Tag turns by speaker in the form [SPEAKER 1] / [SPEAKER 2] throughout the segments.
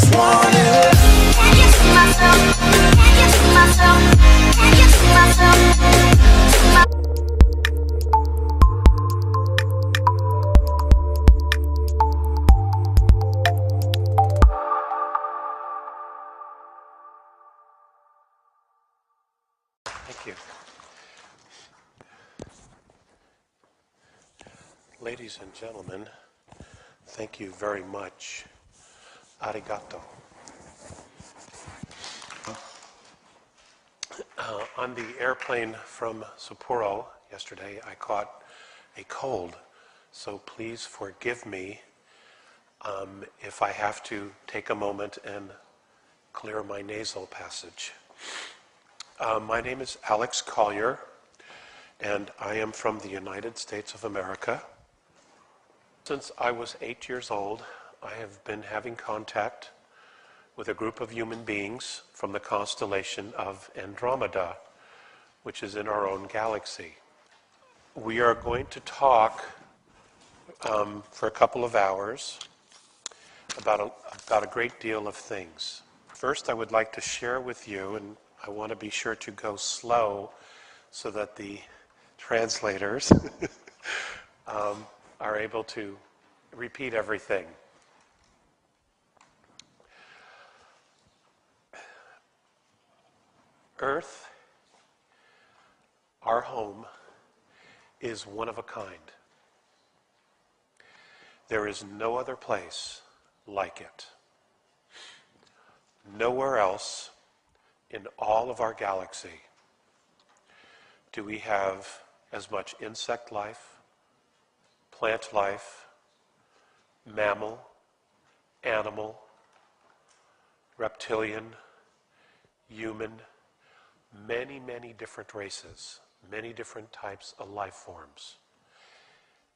[SPEAKER 1] just want it. Can you see myself? Can you see myself? Can you see myself?
[SPEAKER 2] Thank you. Ladies and gentlemen, thank you very much. Arigato. On the airplane from Sapporo yesterday, I caught a cold, so please forgive me if I have to take a moment and clear my nasal passage. My name is Alex Collier, and I am from the United States of America. Since I was 8 years old, I have been having contact with a group of human beings from the constellation of Andromeda, which is in our own galaxy. We are going to talk for a couple of hours about a great deal of things. First, I would like to share with you, and I want to be sure to go slow so that the translators are able to repeat everything. Earth, our home, is one of a kind. There is no other place like it. Nowhere else in all of our galaxy do we have as much insect life, plant life, mammal, animal, reptilian, human, many, many different races, many different types of life forms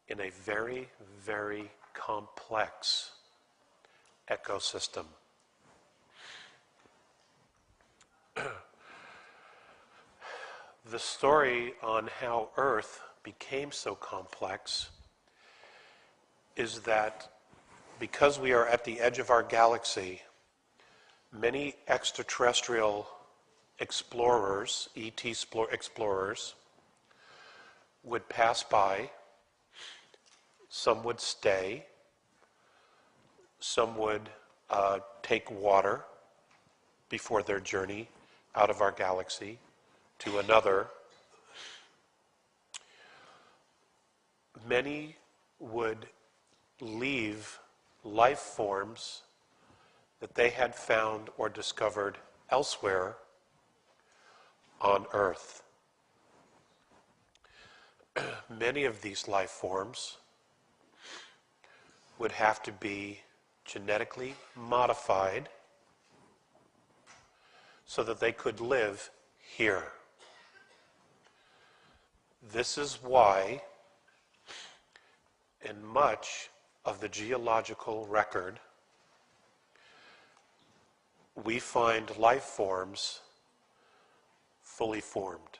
[SPEAKER 2] in a very, very complex ecosystem. The story on how Earth became so complex is that because we are at the edge of our galaxy, many extraterrestrial explorers, ET explorers, would pass by. Some would stay. Some would take water before their journey out of our galaxy to another. Many would leave life forms that they had found or discovered elsewhere on Earth. Many of these life forms would have to be genetically modified so that they could live here. This is why in much of the geological record we find life forms fully formed.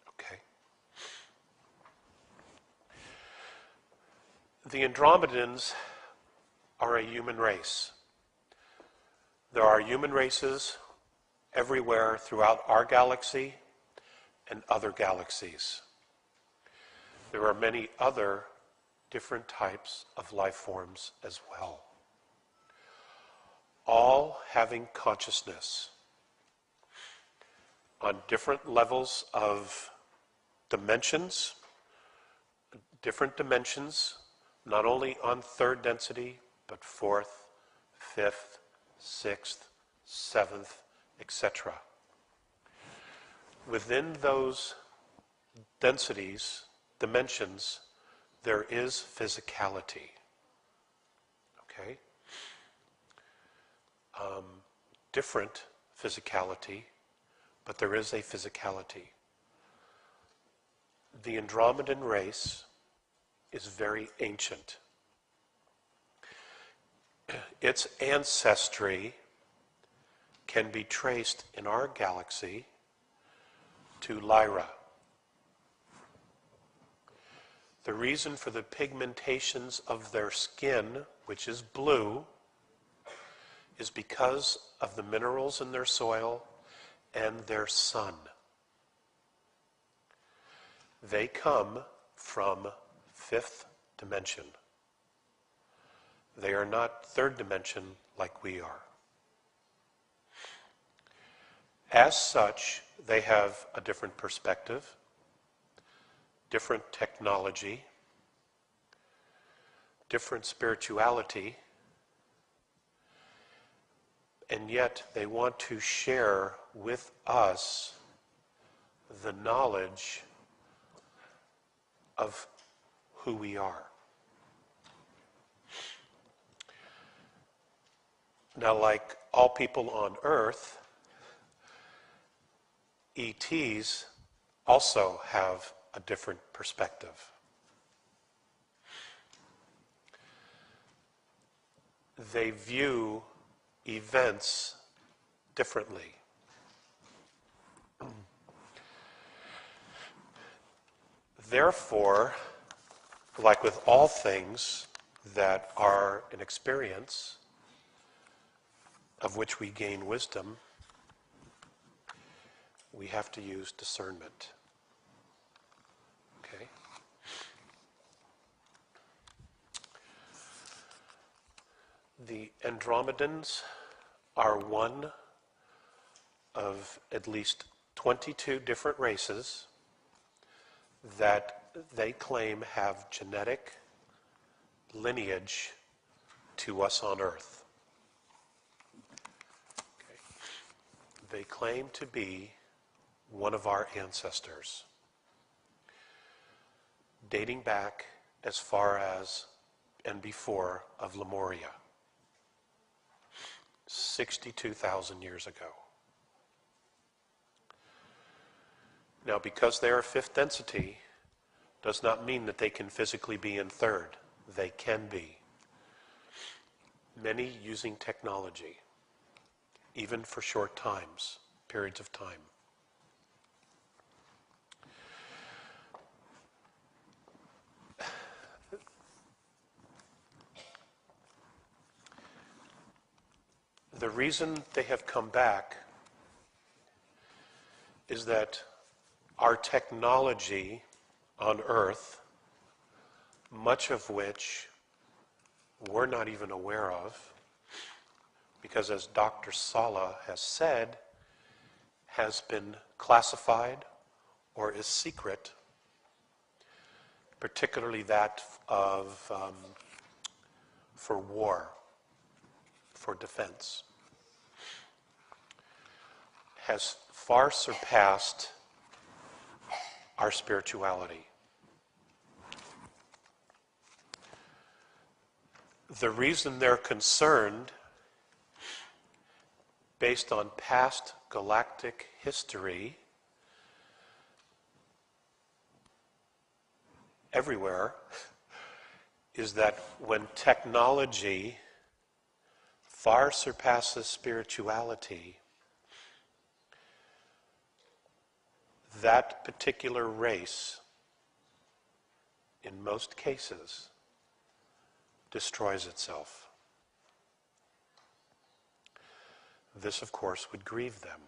[SPEAKER 2] Okay? The Andromedans are a human race. There are human races everywhere throughout our galaxy and other galaxies. There are many other different types of life forms as well, all having consciousness on different levels of dimensions, different dimensions, not only on third density, but fourth, fifth, sixth, seventh, etc. Within those densities, dimensions, there is physicality. Okay? Different physicality, but there is a physicality. The Andromedan race is very ancient. Its ancestry can be traced in our galaxy to Lyra. The reason for the pigmentations of their skin, which is blue, is because of the minerals in their soil and their sun. They come from fifth dimension. They are not third dimension like we are. As such, they have a different perspective, different technology, different spirituality, and yet they want to share with us the knowledge of who we are. Now, like all people on Earth, ETs also have a different perspective. They view events differently. Therefore, like with all things that are an experience of which we gain wisdom, we have to use discernment. Okay? The Andromedans are one of at least 22 different races that they claim have genetic lineage to us on Earth. Okay. They claim to be one of our ancestors, dating back as far as and before of Lemuria, 62,000 years ago. Now, because they are fifth density, does not mean that they can physically be in third. They can be. Many using technology, even for short times, periods of time. The reason they have come back is that our technology on Earth, much of which we're not even aware of, because as Dr. Sala has said, has been classified or is secret, particularly that of for war, for defense, has far surpassed our spirituality. The reason they're concerned, based on past galactic history, everywhere, is that when technology far surpasses spirituality, that particular race, in most cases, destroys itself. This, of course, would grieve them.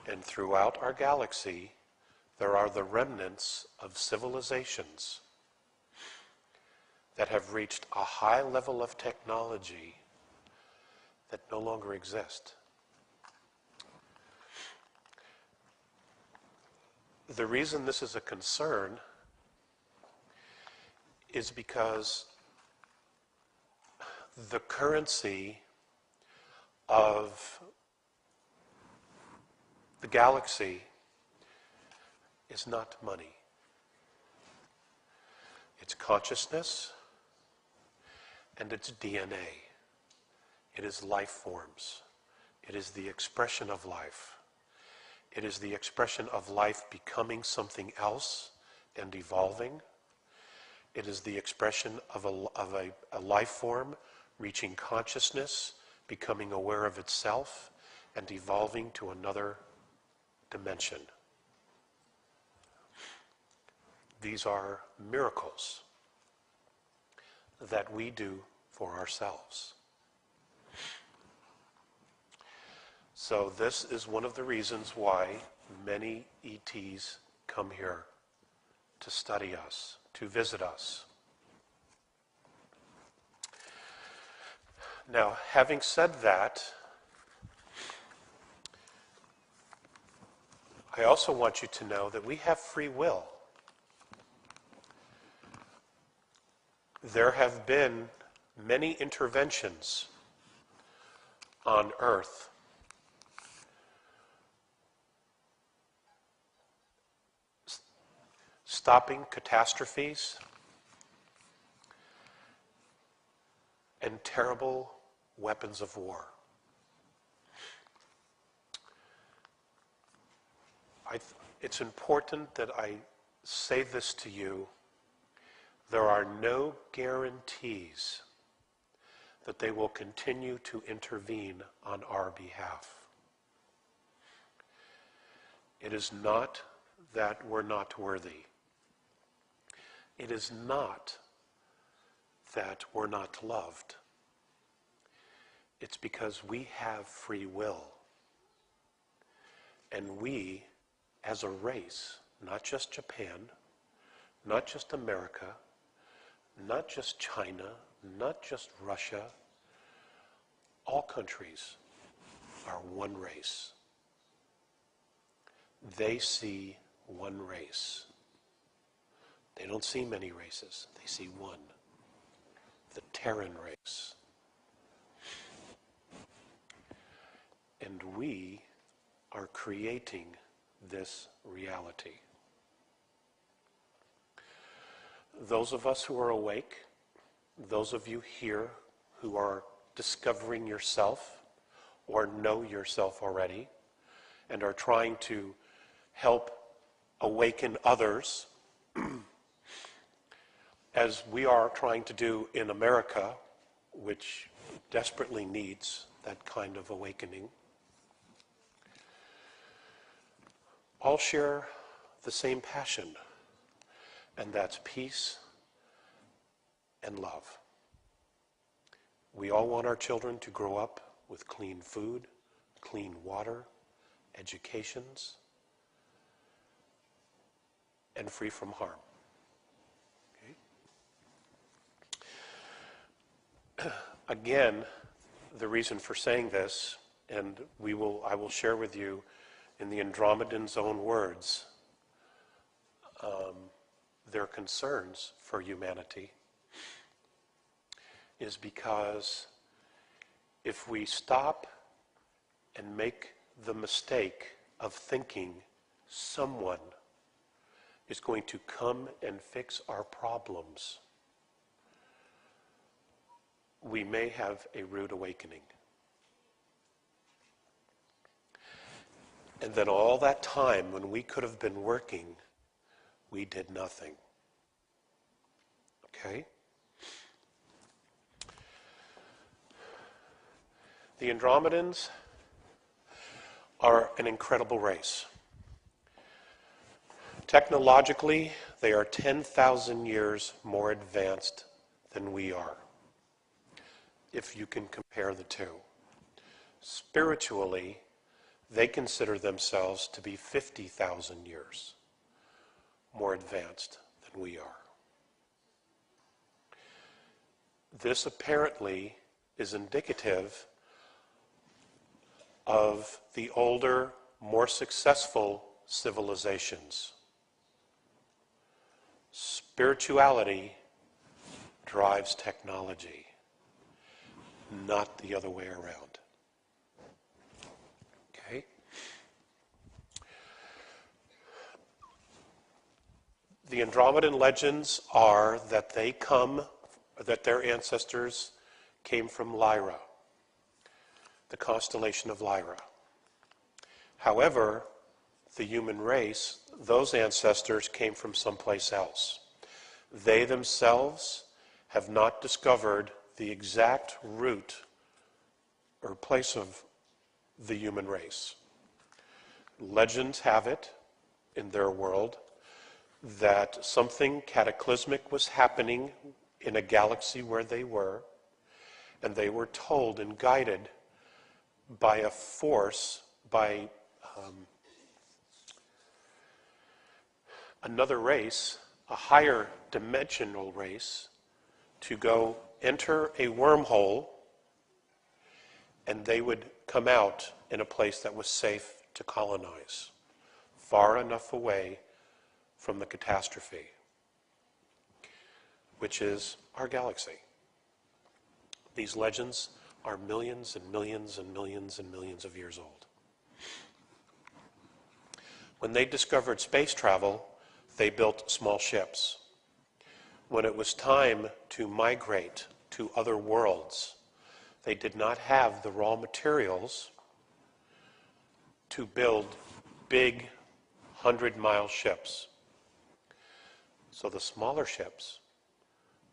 [SPEAKER 2] And throughout our galaxy, there are the remnants of civilizations that have reached a high level of technology that no longer exist. The reason this is a concern is because the currency of the galaxy is not money. It's consciousness and it's DNA. It is life forms. It is the expression of life. It is the expression of life becoming something else and evolving. It is the expression of a life form reaching consciousness, becoming aware of itself, and evolving to another dimension. These are miracles that we do for ourselves. So this is one of the reasons why many ETs come here to study us, to visit us. Now, having said that, I also want you to know that we have free will. There have been many interventions on Earth stopping catastrophes and terrible weapons of war. It's important that I say this to you. There are no guarantees that they will continue to intervene on our behalf. It is not that we're not worthy. It is not that we're not loved. It's because we have free will. And we, as a race, not just Japan, not just America, not just China, not just Russia, all countries are one race. They see one race. They don't see many races. They see one, the Terran race. And we are creating this reality. Those of us who are awake, those of you here who are discovering yourself or know yourself already and are trying to help awaken others, as we are trying to do in America, which desperately needs that kind of awakening, all share the same passion, and that's peace and love. We all want our children to grow up with clean food, clean water, educations, and free from harm. Okay? Again, the reason for saying this, and I will share with you in the Andromedan's own words, their concerns for humanity, is because if we stop and make the mistake of thinking someone is going to come and fix our problems, we may have a rude awakening. And then all that time when we could have been working, we did nothing. Okay? The Andromedans are an incredible race. Technologically, they are 10,000 years more advanced than we are, if you can compare the two. Spiritually, they consider themselves to be 50,000 years more advanced than we are. This apparently is indicative of the older, more successful civilizations. Spirituality drives technology, not the other way around. Okay? The Andromedan legends are that their ancestors came from Lyra, the constellation of Lyra. However, the human race, those ancestors came from someplace else. They themselves have not discovered the exact root or place of the human race. Legends have it in their world that something cataclysmic was happening in a galaxy where they were, and they were told and guided by a force, by another race, a higher dimensional race, to go enter a wormhole, and they would come out in a place that was safe to colonize, far enough away from the catastrophe, which is our galaxy. These legends are millions and millions and millions and millions of years old. When they discovered space travel, they built small ships. When it was time to migrate to other worlds, they did not have the raw materials to build big 100-mile ships. So the smaller ships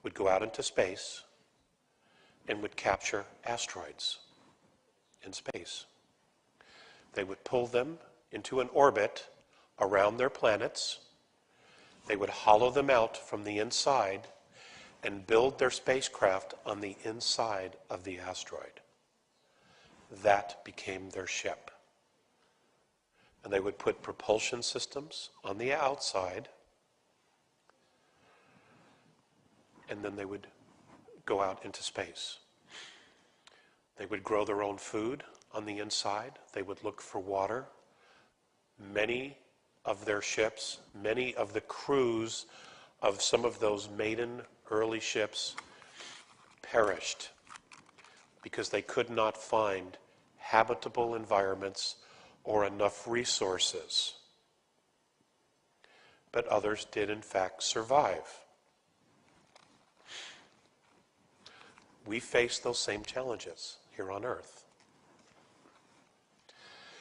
[SPEAKER 2] would go out into space and would capture asteroids in space. They would pull them into an orbit around their planets. They would hollow them out from the inside and build their spacecraft on the inside of the asteroid. That became their ship. And they would put propulsion systems on the outside, and then they would go out into space. They would grow their own food on the inside. They would look for water. Many of their ships, many of the crews of some of those maiden early ships perished because they could not find habitable environments or enough resources. But others did in fact survive. We face those same challenges here on Earth.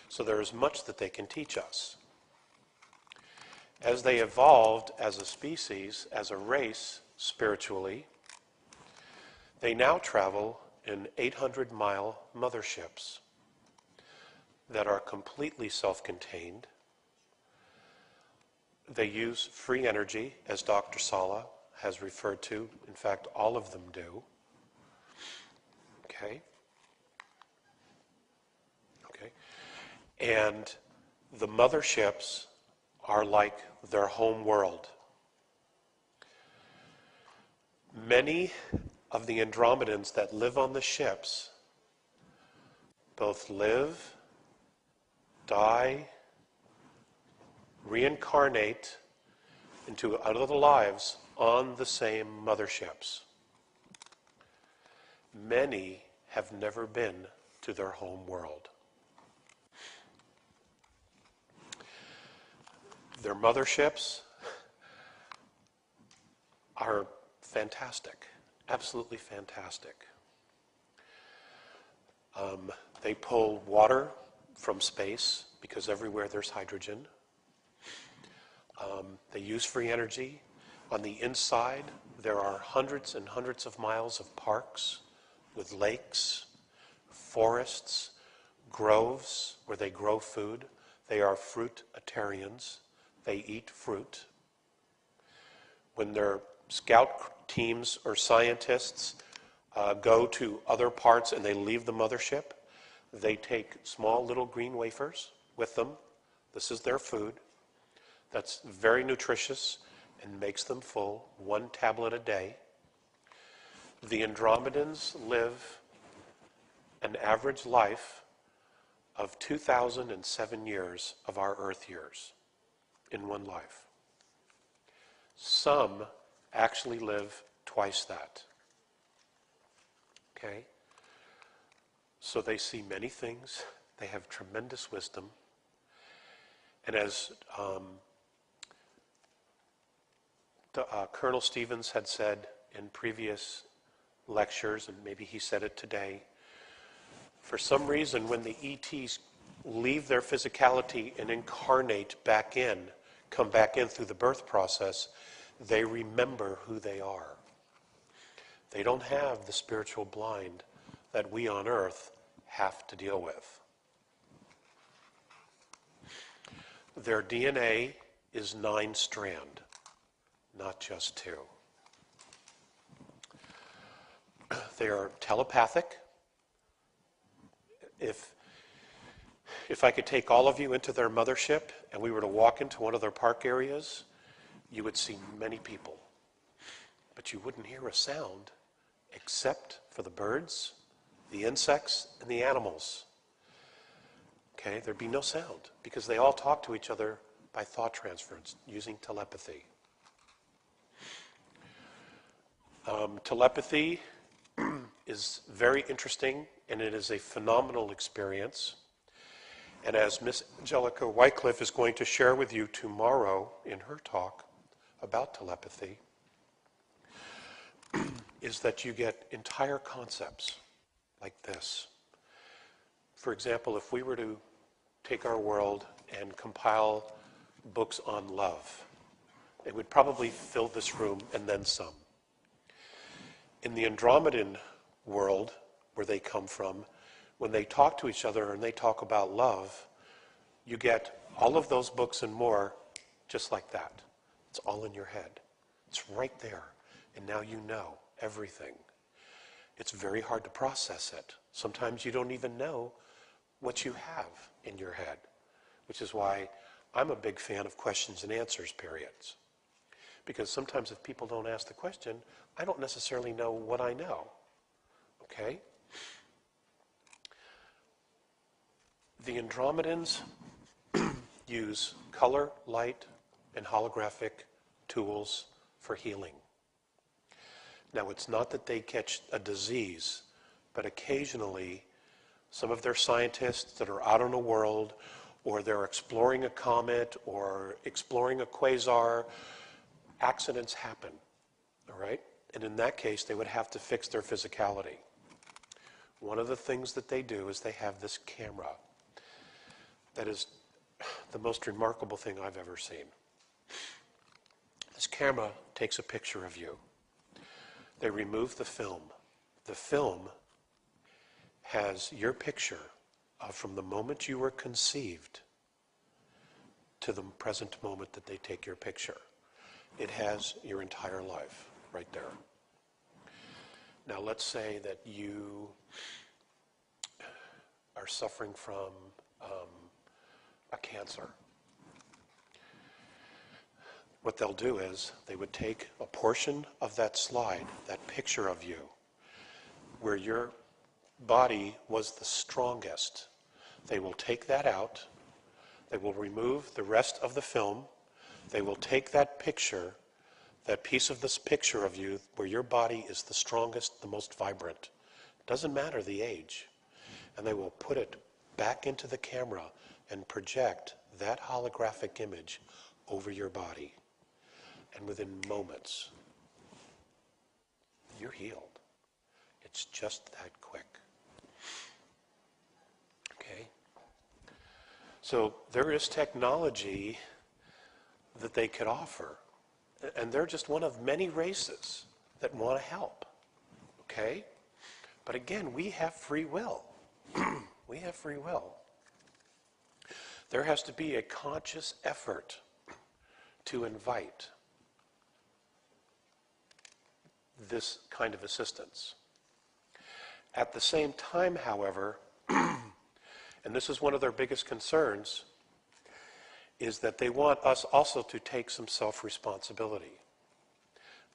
[SPEAKER 2] So there is much that they can teach us. As they evolved as a species, as a race, spiritually, they now travel in 800-mile motherships that are completely self-contained. They use free energy, as Dr. Sala has referred to. In fact, all of them do. Okay? Okay. And the motherships are like their home world. Many of the Andromedans that live on the ships both live, die, reincarnate into other lives on the same motherships. Many have never been to their home world. Their motherships are fantastic, absolutely fantastic. They pull water from space because everywhere there's hydrogen. They use free energy. On the inside, there are hundreds and hundreds of miles of parks with lakes, forests, groves where they grow food. They are fruitarians. They eat fruit. When their scout teams or scientists go to other parts and they leave the mothership, they take small little green wafers with them. This is their food. That's very nutritious and makes them full, 1 tablet a day. The Andromedans live an average life of 2,007 years of our Earth years in one life. Some actually live twice that. Okay? So they see many things. They have tremendous wisdom. And as Colonel Stevens had said in previous lectures, and maybe he said it today, for some reason when the ETs leave their physicality and incarnate back in, come back in through the birth process, they remember who they are. They don't have the spiritual blind that we on Earth have to deal with. Their DNA is 9-strand, not just 2. They are telepathic. If If I could take all of you into their mothership and we were to walk into one of their park areas, you would see many people. But you wouldn't hear a sound except for the birds, the insects, and the animals. Okay, there'd be no sound because they all talk to each other by thought transference using telepathy. Telepathy is very interesting and it is a phenomenal experience. And as Miss Angelica Wycliffe is going to share with you tomorrow in her talk about telepathy, is that you get entire concepts like this. For example, if we were to take our world and compile books on love, it would probably fill this room and then some. In the Andromedan world, where they come from, when they talk to each other and they talk about love, you get all of those books and more just like that. It's all in your head. It's right there. And now you know everything. It's very hard to process it. Sometimes you don't even know what you have in your head, which is why I'm a big fan of questions and answers periods. Because sometimes if people don't ask the question, I don't necessarily know what I know. Okay? The Andromedans use color, light, and holographic tools for healing. Now, it's not that they catch a disease, but occasionally some of their scientists that are out in the world, or they're exploring a comet or exploring a quasar, accidents happen, all right? And in that case, they would have to fix their physicality. One of the things that they do is they have this camera that is the most remarkable thing I've ever seen. This camera takes a picture of you. They remove the film. The film has your picture from the moment you were conceived to the present moment that they take your picture. It has your entire life right there. Now let's say that you are suffering from a cancer. What they'll do is they would take a portion of that slide, that picture of you, where your body was the strongest. They will take that out. They will remove the rest of the film. They will take that picture, that piece of this picture of you where your body is the strongest, the most vibrant. Doesn't matter the age. And they will put it back into the camera and project that holographic image over your body. And within moments, you're healed. It's just that quick. Okay? So there is technology that they could offer. And they're just one of many races that want to help. Okay? But again, we have free will. We have free will. There has to be a conscious effort to invite this kind of assistance. At the same time, however, and this is one of their biggest concerns, is that they want us also to take some self-responsibility.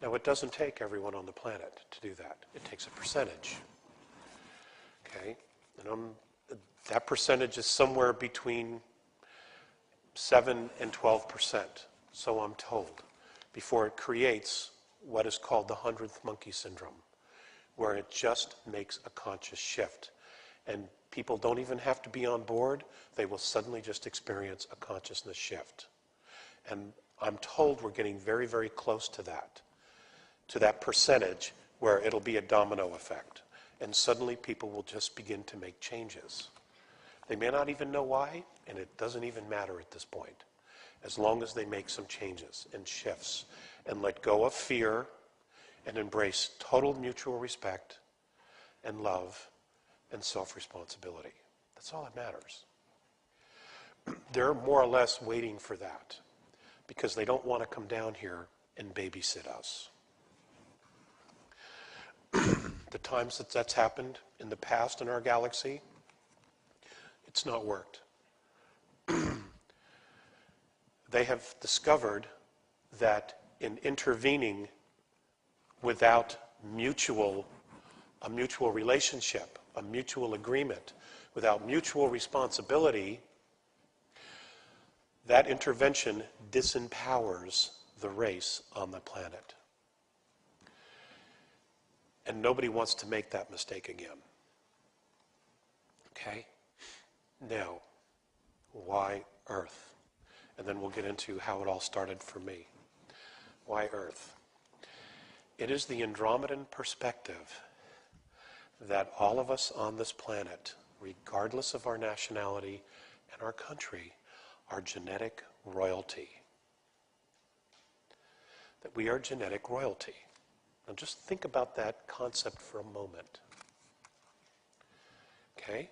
[SPEAKER 2] Now, it doesn't take everyone on the planet to do that. It takes a percentage. Okay? And that percentage is somewhere between 7 and 12%, so I'm told, before it creates what is called the 100th monkey syndrome, where it just makes a conscious shift. And people don't even have to be on board. They will suddenly just experience a consciousness shift. And I'm told we're getting very, very close to that percentage where it'll be a domino effect. And suddenly people will just begin to make changes. They may not even know why, and it doesn't even matter at this point, as long as they make some changes and shifts and let go of fear and embrace total mutual respect and love and self-responsibility. That's all that matters. They're more or less waiting for that because they don't want to come down here and babysit us. The times that that's happened in the past in our galaxy, it's not worked. they have discovered that in intervening without a mutual relationship, a mutual agreement, without mutual responsibility, that intervention disempowers the race on the planet. And nobody wants to make that mistake again. Okay? Now, why Earth? And then we'll get into how it all started for me. Why Earth? It is the Andromedan perspective that all of us on this planet, regardless of our nationality and our country, are genetic royalty. That we are genetic royalty. Now just think about that concept for a moment. Okay?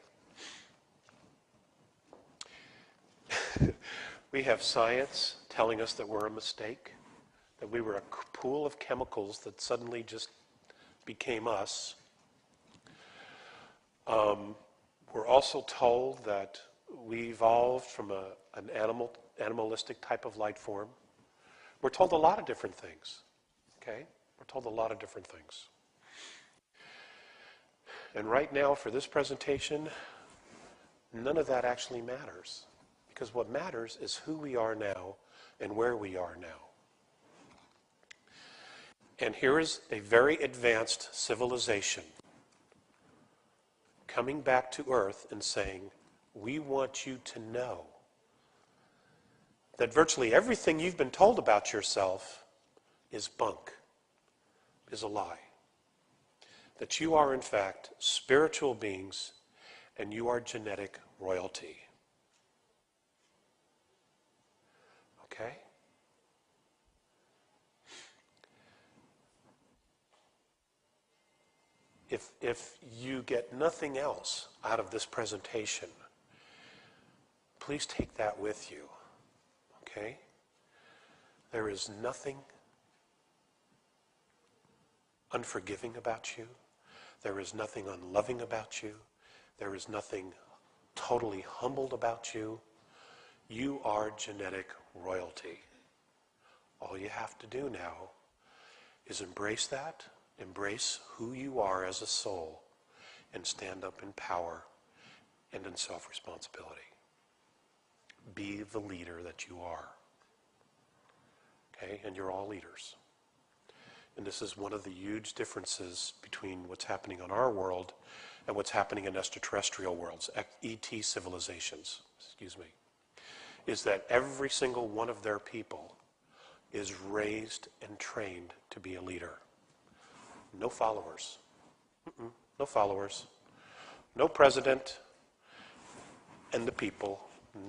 [SPEAKER 2] We have science telling us that we're a mistake, that we were a pool of chemicals that suddenly just became us. We're also told that we evolved from an animalistic type of life form. We're told a lot of different things. Okay? We're told a lot of different things. And right now, for this presentation, none of that actually matters. Because what matters is who we are now and where we are now. And here is a very advanced civilization coming back to Earth and saying, we want you to know that virtually everything you've been told about yourself is bunk, is a lie. That you are in fact spiritual beings and you are genetic royalty. Okay? If you get nothing else out of this presentation, please take that with you. Okay? There is nothing unforgiving about you. There is nothing unloving about you. There is nothing totally humbled about you. You are genetic royalty. All you have to do now is embrace that, embrace who you are as a soul, and stand up in power and in self-responsibility. Be the leader that you are. Okay? And you're all leaders. And this is one of the huge differences between what's happening on our world and what's happening in extraterrestrial worlds, ET civilizations, is that every single one of their people is raised and trained to be a leader. No followers. No followers. No president and the people.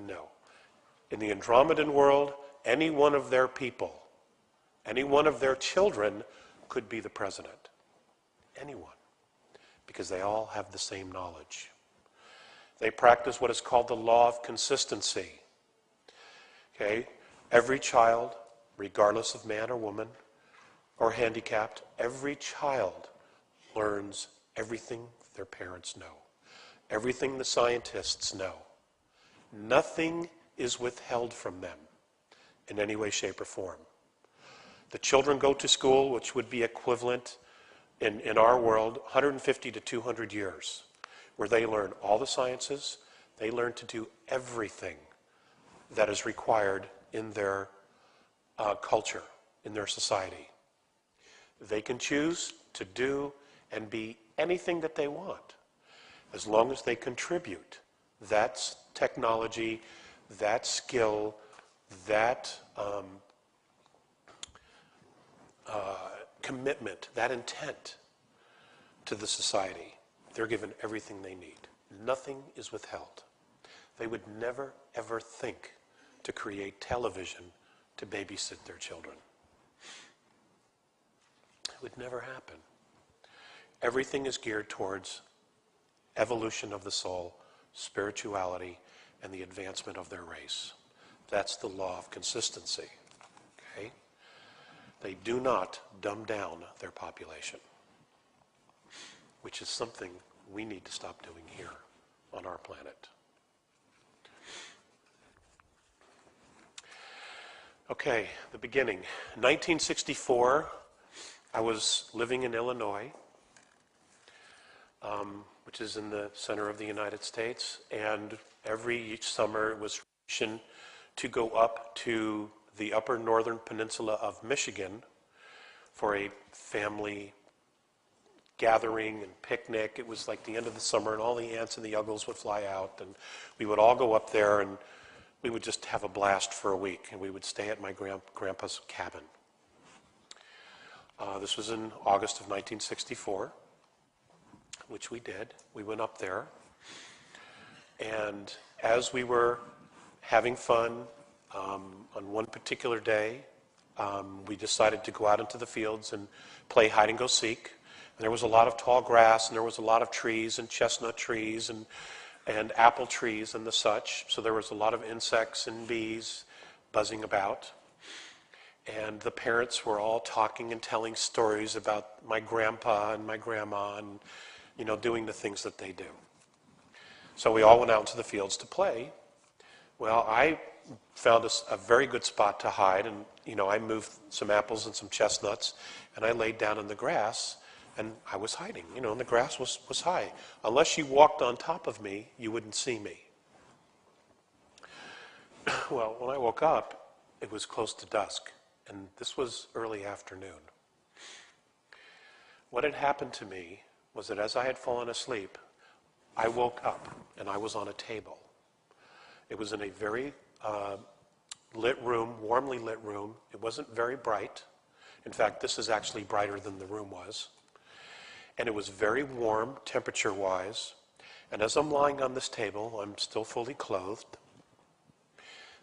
[SPEAKER 2] No. In the Andromedan world, any one of their people, any one of their children could be the president. Anyone. Because they all have the same knowledge. They practice what is called the law of consistency. Okay? Every child, regardless of man or woman or handicapped, every child learns everything their parents know. Everything the scientists know. Nothing is withheld from them in any way, shape, or form. The children go to school, which would be equivalent in our world, 150 to 200 years, where they learn all the sciences. They learn to do everything that is required in their culture, in their society. They can choose to do and be anything that they want, as long as they contribute that technology, that skill, that commitment, that intent to the society. They're given everything they need. Nothing is withheld. They would never, ever think to create television to babysit their children. It would never happen. Everything is geared towards evolution of the soul, spirituality, and the advancement of their race. That's the law of consistency. Okay? They do not dumb down their population, which is something we need to stop doing here on our planet. Okay, the beginning. 1964, I was living in Illinois, which is in the center of the United States, and each summer it was tradition to go up to the upper northern peninsula of Michigan for a family gathering and picnic. It was like the end of the summer, and all the aunts and the uncles would fly out, and we would all go up there, and we would just have a blast for a week, and we would stay at my grandpa's cabin. This was in August of 1964, which we did. We went up there, and as we were having fun, on one particular day, we decided to go out into the fields and play hide and go seek. And there was a lot of tall grass, and there was a lot of trees and chestnut trees and apple trees and the such. So there was a lot of insects and bees buzzing about. And the parents were all talking and telling stories about my grandpa and my grandma and, you know, doing the things that they do. So we all went out into the fields to play. Well, I found a very good spot to hide, and, you know, I moved some apples and some chestnuts, and I laid down in the grass, and I was hiding, you know, and the grass was high. Unless you walked on top of me, you wouldn't see me. Well, when I woke up, it was close to dusk, and this was early afternoon. What had happened to me was that as I had fallen asleep, I woke up, and I was on a table. It was in a very lit room, warmly lit room. It wasn't very bright. In fact, this is actually brighter than the room was. And it was very warm, temperature-wise. And as I'm lying on this table, I'm still fully clothed.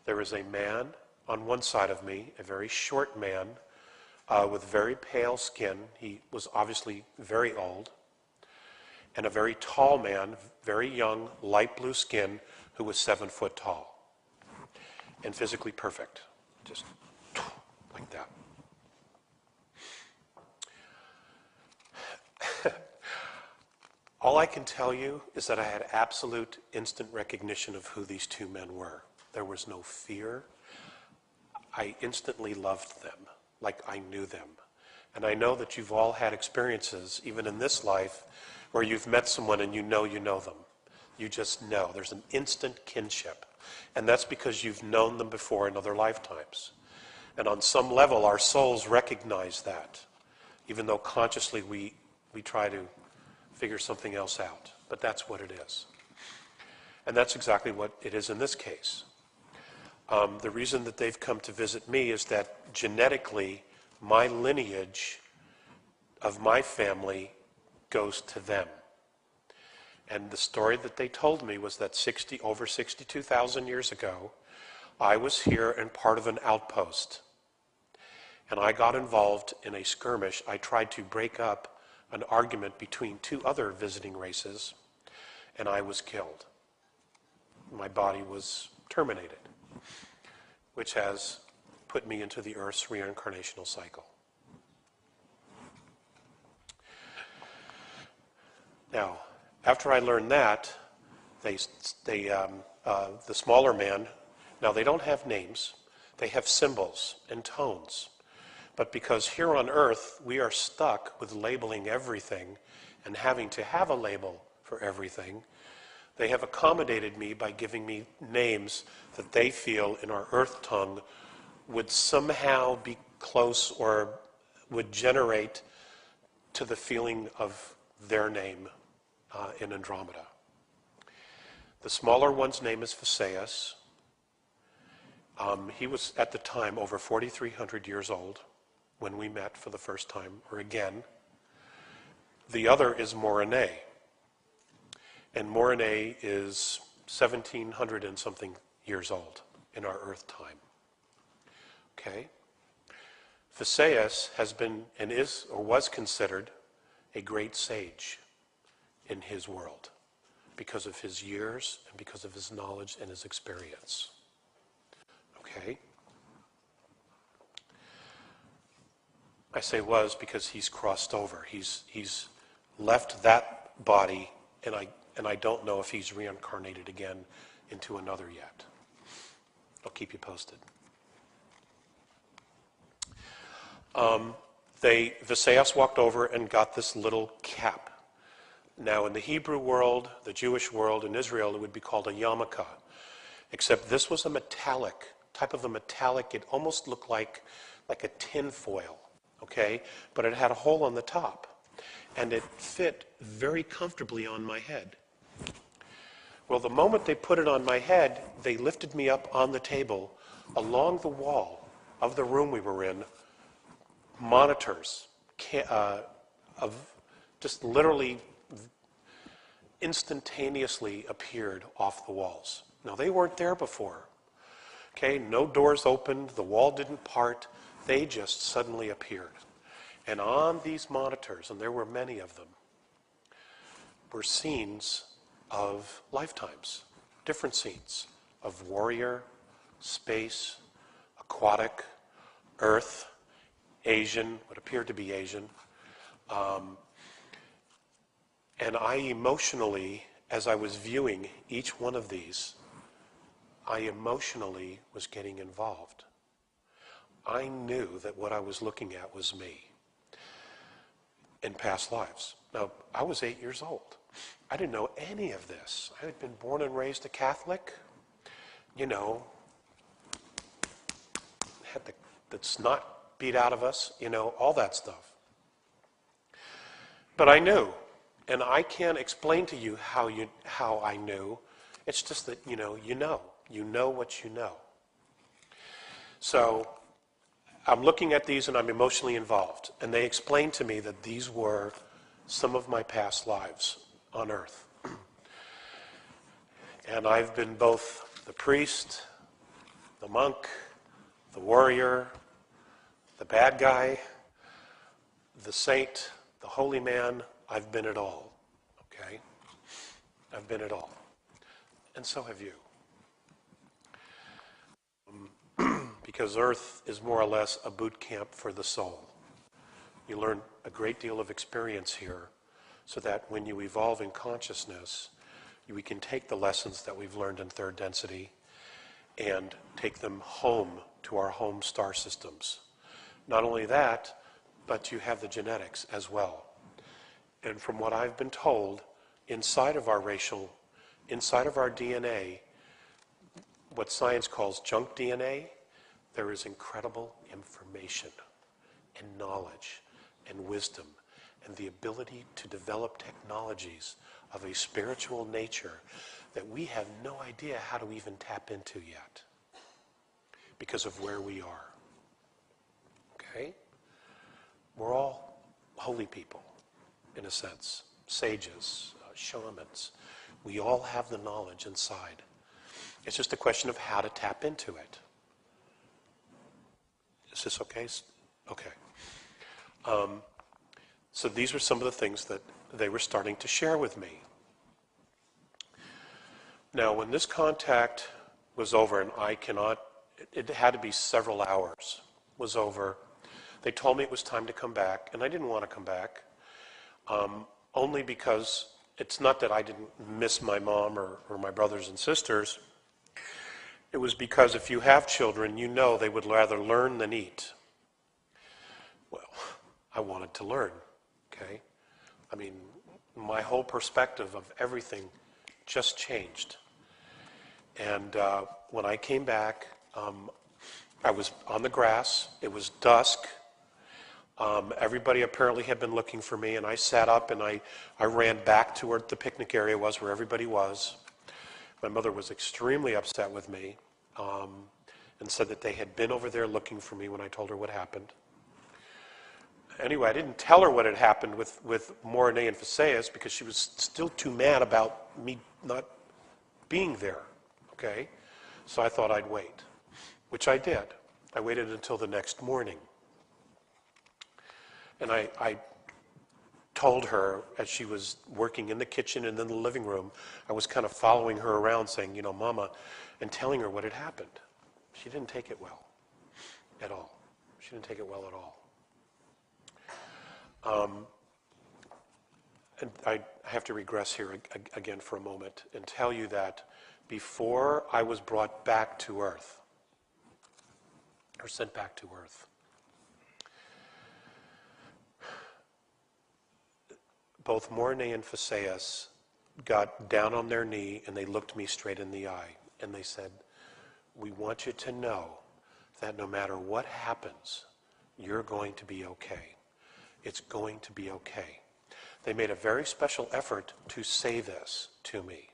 [SPEAKER 2] There is a man on one side of me, a very short man with very pale skin. He was obviously very old. And a very tall man, very young, light blue skin, who was 7 foot tall and physically perfect, just like that. All I can tell you is that I had absolute instant recognition of who these two men were. There was no fear. I instantly loved them, like I knew them. And I know that you've all had experiences, even in this life, where you've met someone and you know them. You just know. There's an instant kinship. And that's because you've known them before in other lifetimes. And on some level, our souls recognize that, even though consciously we try to figure something else out. But that's what it is. And that's exactly what it is in this case. The reason that they've come to visit me is that genetically, my lineage of my family goes to them. And the story that they told me was that over 62,000 years ago, I was here and part of an outpost. And I got involved in a skirmish. I tried to break up an argument between two other visiting races, and I was killed. My body was terminated, which has put me into the Earth's reincarnational cycle. Now, after I learned that, the smaller man, now they don't have names, they have symbols and tones. But because here on Earth, we are stuck with labeling everything and having to have a label for everything, they have accommodated me by giving me names that they feel in our Earth tongue would somehow be close or would generate to the feeling of their name in Andromeda. The smaller one's name is Visayas. He was at the time over 4,300 years old when we met for the first time, or again. The other is Morane. And Morane is 1,700 and something years old in our Earth time. Okay? Visayas has been and is or was considered a great sage in his world because of his years and because of his knowledge and his experience. Okay? I say was because he's crossed over. He's left that body, and I don't know if he's reincarnated again into another yet. I'll keep you posted. Visayas walked over and got this little cap. Now, in the Hebrew world, the Jewish world, in Israel, it would be called a yarmulke. Except this was a metallic, type of a metallic, it almost looked like a tin foil, okay? But it had a hole on the top, and it fit very comfortably on my head. Well, the moment they put it on my head, they lifted me up on the table. Along the wall of the room we were in, monitors of just literally instantaneously appeared off the walls. Now, they weren't there before. Okay, no doors opened, the wall didn't part, they just suddenly appeared. And on these monitors, and there were many of them, were scenes of lifetimes, different scenes of warrior, space, aquatic, earth, Asian, what appeared to be Asian. And I emotionally, as I was viewing each one of these, I emotionally was getting involved. I knew that what I was looking at was me in past lives. Now, I was 8 years old. I didn't know any of this. I had been born and raised a Catholic, had the snot beat out of us, all that stuff. But I knew, and I can't explain to you how I knew. It's just that, you know what you know. So I'm looking at these and I'm emotionally involved. And they explained to me that these were some of my past lives on earth. And I've been both the priest, the monk, the warrior, the bad guy, the saint, the holy man. I've been it all, okay? I've been it all. And so have you. Because earth is more or less a boot camp for the soul. You learn a great deal of experience here so that when you evolve in consciousness, we can take the lessons that we've learned in third density and take them home to our home star systems. Not only that, but you have the genetics as well. And from what I've been told, inside of our DNA, what science calls junk DNA, there is incredible information and knowledge and wisdom and the ability to develop technologies of a spiritual nature that we have no idea how to even tap into yet because of where we are. Okay? We're all holy people, in a sense, sages, shamans. We all have the knowledge inside. It's just a question of how to tap into it. Is this okay? Okay. So these were some of the things that they were starting to share with me. Now, when this contact was over, and it had to be several hours, was over, they told me it was time to come back, and I didn't want to come back, only because it's not that I didn't miss my mom or my brothers and sisters. It was because if you have children, you know they would rather learn than eat. Well, I wanted to learn, okay? I mean, my whole perspective of everything just changed. And when I came back, I was on the grass. It was dusk. Everybody apparently had been looking for me, and I sat up and I ran back to where the picnic area was, where everybody was. My mother was extremely upset with me and said that they had been over there looking for me when I told her what happened. Anyway, I didn't tell her what had happened with Morine and Visayas because she was still too mad about me not being there, okay? So I thought I'd wait, which I did. I waited until the next morning. And I told her, as she was working in the kitchen and in the living room, I was kind of following her around saying, Mama, and telling her what had happened. She didn't take it well at all. She didn't take it well at all. And I have to regress here again for a moment and tell you that before I was brought back to Earth, or sent back to Earth, both Morne and Phaseus got down on their knee and they looked me straight in the eye and they said, we want you to know that no matter what happens, you're going to be okay. It's going to be okay. They made a very special effort to say this to me.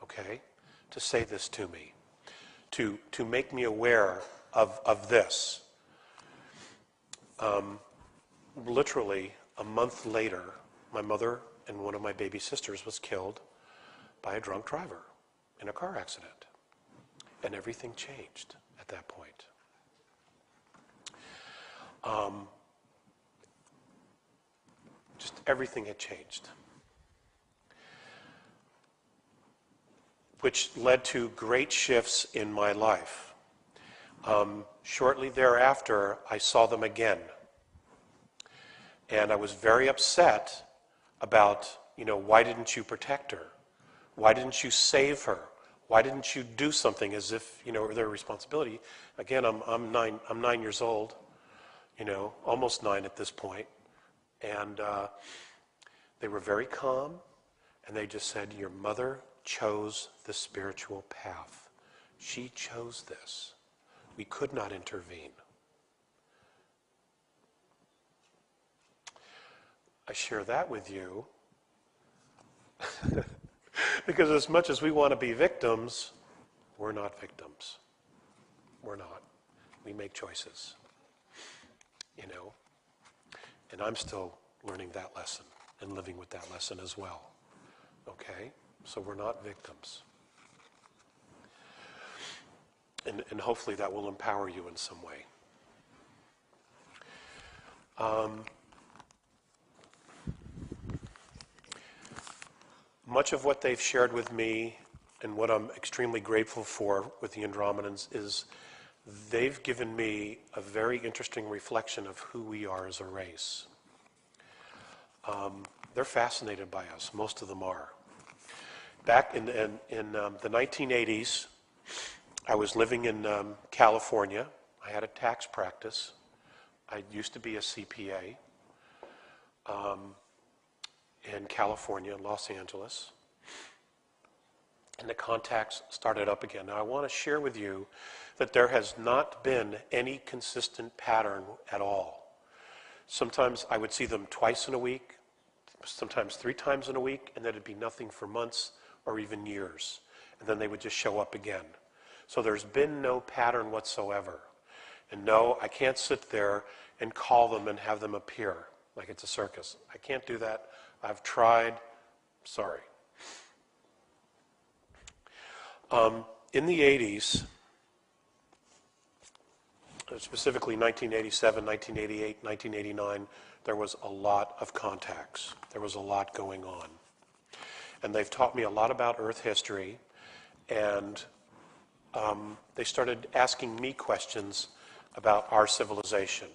[SPEAKER 2] Okay? To say this to me. To make me aware of this. Literally, a month later, my mother and one of my baby sisters was killed by a drunk driver in a car accident. And everything changed at that point. Just everything had changed. Which led to great shifts in my life. Shortly thereafter, I saw them again. And I was very upset about, why didn't you protect her? Why didn't you save her? Why didn't you do something as if, it were their responsibility? Again, I'm 9 years old, almost 9 at this point. And they were very calm, and they just said, your mother chose the spiritual path. She chose this. We could not intervene. I share that with you because as much as we want to be victims, we're not victims. We're not. We make choices, And I'm still learning that lesson and living with that lesson as well. Okay? So we're not victims. And hopefully that will empower you in some way. Much of what they've shared with me and what I'm extremely grateful for with the Andromedans is they've given me a very interesting reflection of who we are as a race. They're fascinated by us. Most of them are. Back in the 1980s, I was living in California. I had a tax practice. I used to be a CPA in California, Los Angeles. And the contacts started up again. Now I want to share with you that there has not been any consistent pattern at all. Sometimes I would see them twice in a week, sometimes 3 times in a week, and then it'd be nothing for months or even years. And then they would just show up again. So there's been no pattern whatsoever. And no, I can't sit there and call them and have them appear like it's a circus. I can't do that. I've tried. Sorry. In the 80s, specifically 1987, 1988, 1989, there was a lot of contacts. There was a lot going on. And they've taught me a lot about Earth history, and they started asking me questions about our civilization.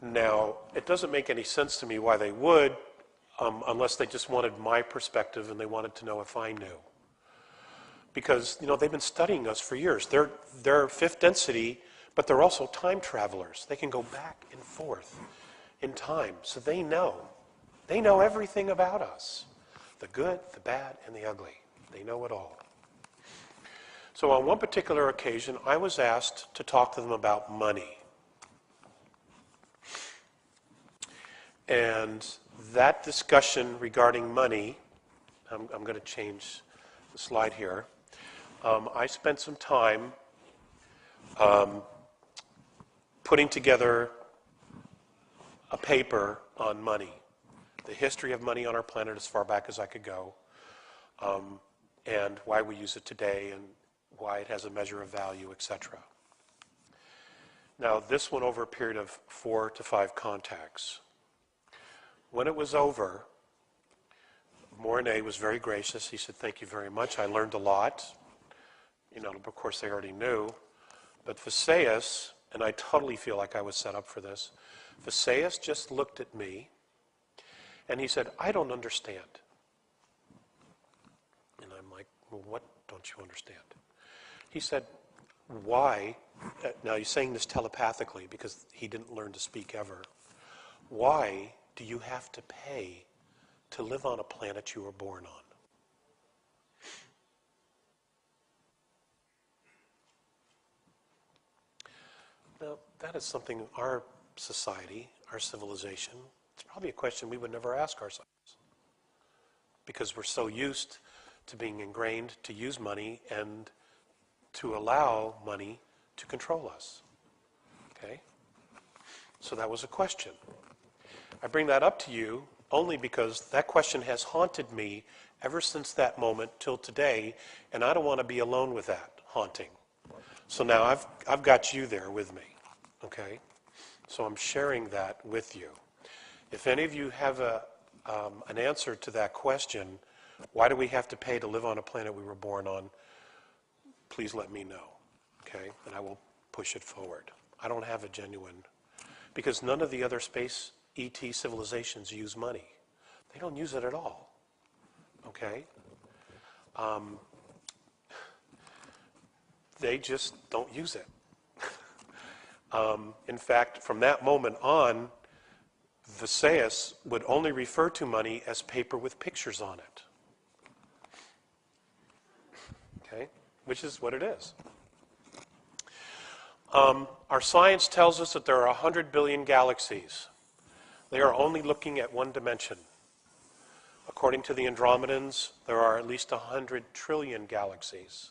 [SPEAKER 2] Now, it doesn't make any sense to me why they would, unless they just wanted my perspective and they wanted to know if I knew. Because, they've been studying us for years. They're fifth density, but they're also time travelers. They can go back and forth in time, so they know. They know everything about us. The good, the bad, and the ugly. They know it all. So on one particular occasion, I was asked to talk to them about money. And that discussion regarding money, I'm going to change the slide here. I spent some time putting together a paper on money, the history of money on our planet as far back as I could go, and why we use it today and why it has a measure of value, etc. Now, this went over a period of 4 to 5 contacts. When it was over, Morne was very gracious. He said, "Thank you very much. I learned a lot." Of course, they already knew. But Phaseus, and I totally feel like I was set up for this, Phaseus just looked at me, and he said, "I don't understand." And I'm like, "Well, what don't you understand?" He said, "Why," now he's saying this telepathically because he didn't learn to speak ever, Why do you have to pay to live on a planet you were born on? Now, that is something our society, our civilization, it's probably a question we would never ask ourselves, because we're so used to being ingrained to use money and to allow money to control us. Okay? So that was a question. I bring that up to you only because that question has haunted me ever since that moment till today, and I don't want to be alone with that haunting. So now I've got you there with me, okay? So I'm sharing that with you. If any of you have an answer to that question, why do we have to pay to live on a planet we were born on, please let me know, okay? And I will push it forward. I don't have a genuine, because none of the other space ET civilizations use money. They don't use it at all, okay? They just don't use it. In fact, from that moment on, Visayas would only refer to money as paper with pictures on it. Okay? Which is what it is. Our science tells us that there are 100 billion galaxies. They are only looking at one dimension. According to the Andromedans, there are at least 100 trillion galaxies.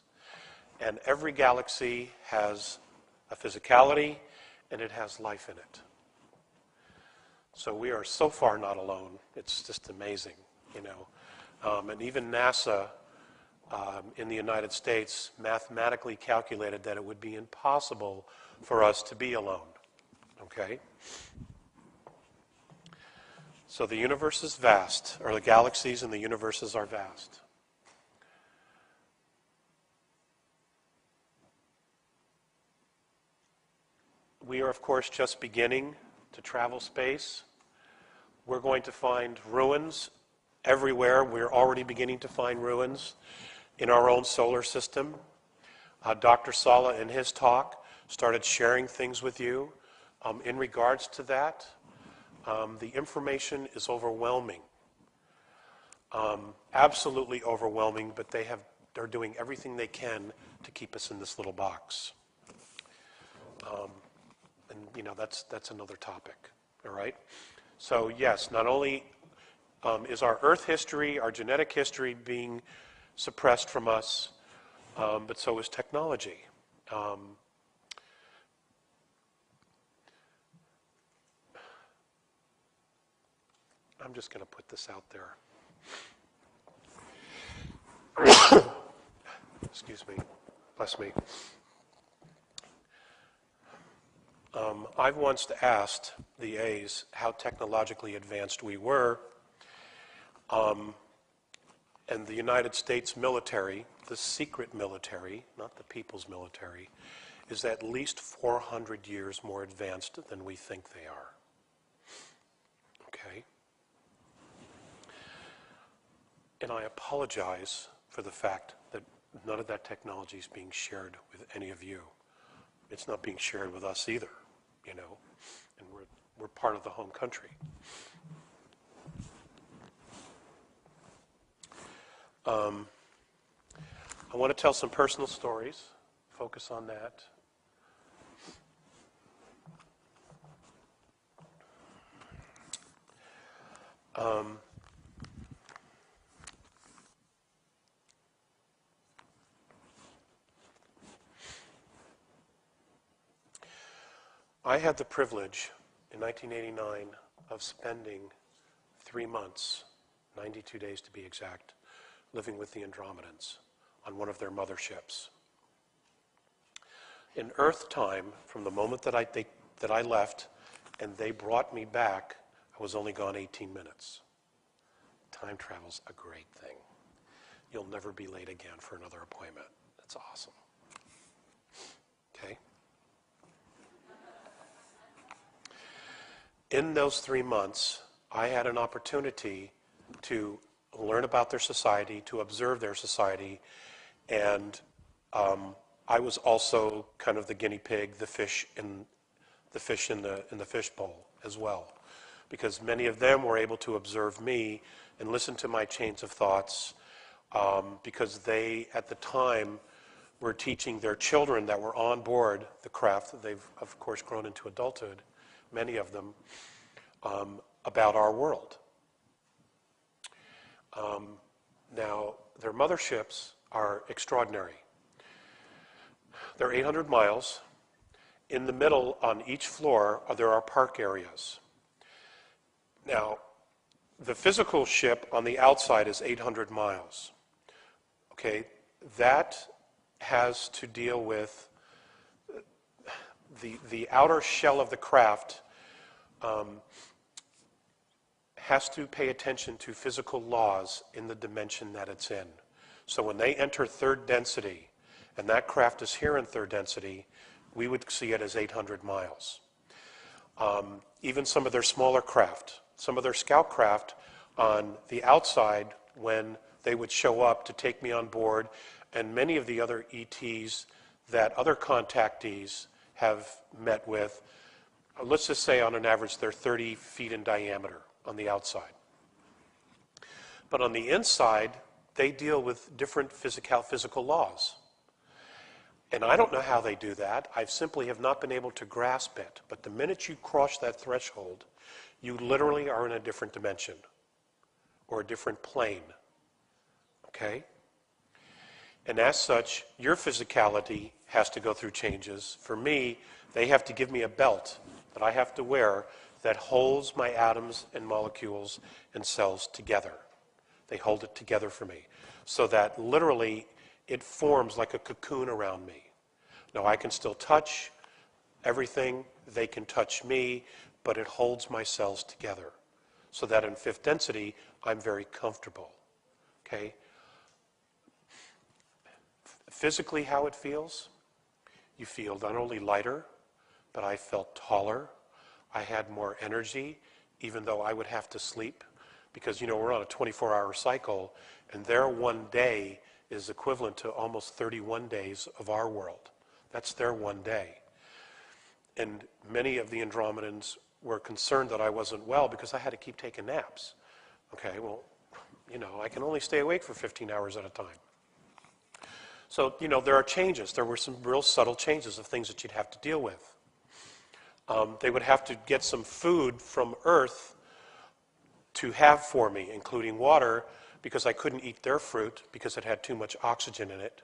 [SPEAKER 2] And every galaxy has a physicality, and it has life in it. So we are so far not alone. It's just amazing, you know. And even NASA in the United States mathematically calculated that it would be impossible for us to be alone, okay? So the universe is vast, or the galaxies and the universes are vast. We are, of course, just beginning to travel space. We're going to find ruins everywhere. We're already beginning to find ruins in our own solar system. Dr. Sala, in his talk, started sharing things with you in regards to that. The information is overwhelming, absolutely overwhelming, but they're doing everything they can to keep us in this little box. And you know, that's another topic, all right? So yes, not only is our Earth history, our genetic history being suppressed from us, but so is technology. I'm just going to put this out there. Excuse me. Bless me. I've once asked the A's how technologically advanced we were, and the United States military, the secret military, not the people's military, is at least 400 years more advanced than we think they are. Okay? And I apologize for the fact that none of that technology is being shared with any of you. It's not being shared with us either, you know, and we're part of the home country. I want to tell some personal stories, focus on that. I had the privilege in 1989 of spending 3 months, 92 days to be exact, living with the Andromedans on one of their motherships. In Earth time, from the moment that I left and they brought me back, I was only gone 18 minutes. Time travel's a great thing. You'll never be late again for another appointment. That's awesome. Okay? In those 3 months, I had an opportunity to learn about their society, to observe their society, and I was also kind of the guinea pig, the fish in the fish bowl as well. because many of them were able to observe me and listen to my chains of thoughts, because they, at the time, were teaching their children that were on board the craft. They've, of course, grown into adulthood, many of them, about our world. Now, their motherships are extraordinary. They're 800 miles. In the middle, on each floor, there are park areas. Now, the physical ship on the outside is 800 miles. Okay, that has to deal with the outer shell of the craft, has to pay attention to physical laws in the dimension that it's in. So when they enter third density, and that craft is here in third density, we would see it as 800 miles. Even some of their smaller craft, some of their scout craft on the outside, when they would show up to take me on board, and many of the other ETs that other contactees have met with, let's just say on an average they're 30 feet in diameter on the outside. But on the inside, they deal with different physical laws. And I don't know how they do that. I simply have not been able to grasp it. But the minute you cross that threshold, you literally are in a different dimension or a different plane. Okay? And as such, your physicality has to go through changes. For me, they have to give me a belt that I have to wear that holds my atoms and molecules and cells together. They hold it together for me, so that literally it forms like a cocoon around me. Now, I can still touch everything, they can touch me, but it holds my cells together, so that in fifth density, I'm very comfortable. Okay? Physically, how it feels, you feel not only lighter, but I felt taller. I had more energy, even though I would have to sleep, because, you know, we're on a 24-hour cycle, and their one day is equivalent to almost 31 days of our world. That's their one day. And many of the Andromedans were concerned that I wasn't well because I had to keep taking naps. Okay, well, you know, I can only stay awake for 15 hours at a time. So, you know, there are changes. There were some real subtle changes of things that you'd have to deal with. They would have to get some food from Earth to have for me, including water, because I couldn't eat their fruit because it had too much oxygen in it.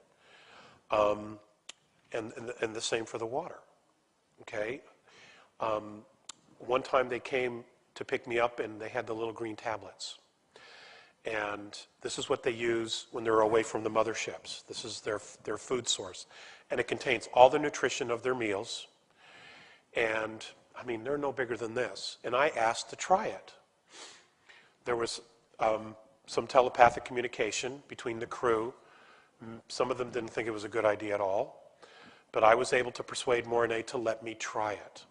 [SPEAKER 2] And the same for the water. Okay? One time they came to pick me up and they had the little green tablets. And this is what they use when they're away from the motherships. This is their food source. And it contains all the nutrition of their meals. And, I mean, they're no bigger than this. And I asked to try it. There was some telepathic communication between the crew. Some of them didn't think it was a good idea at all. But I was able to persuade Mornay to let me try it.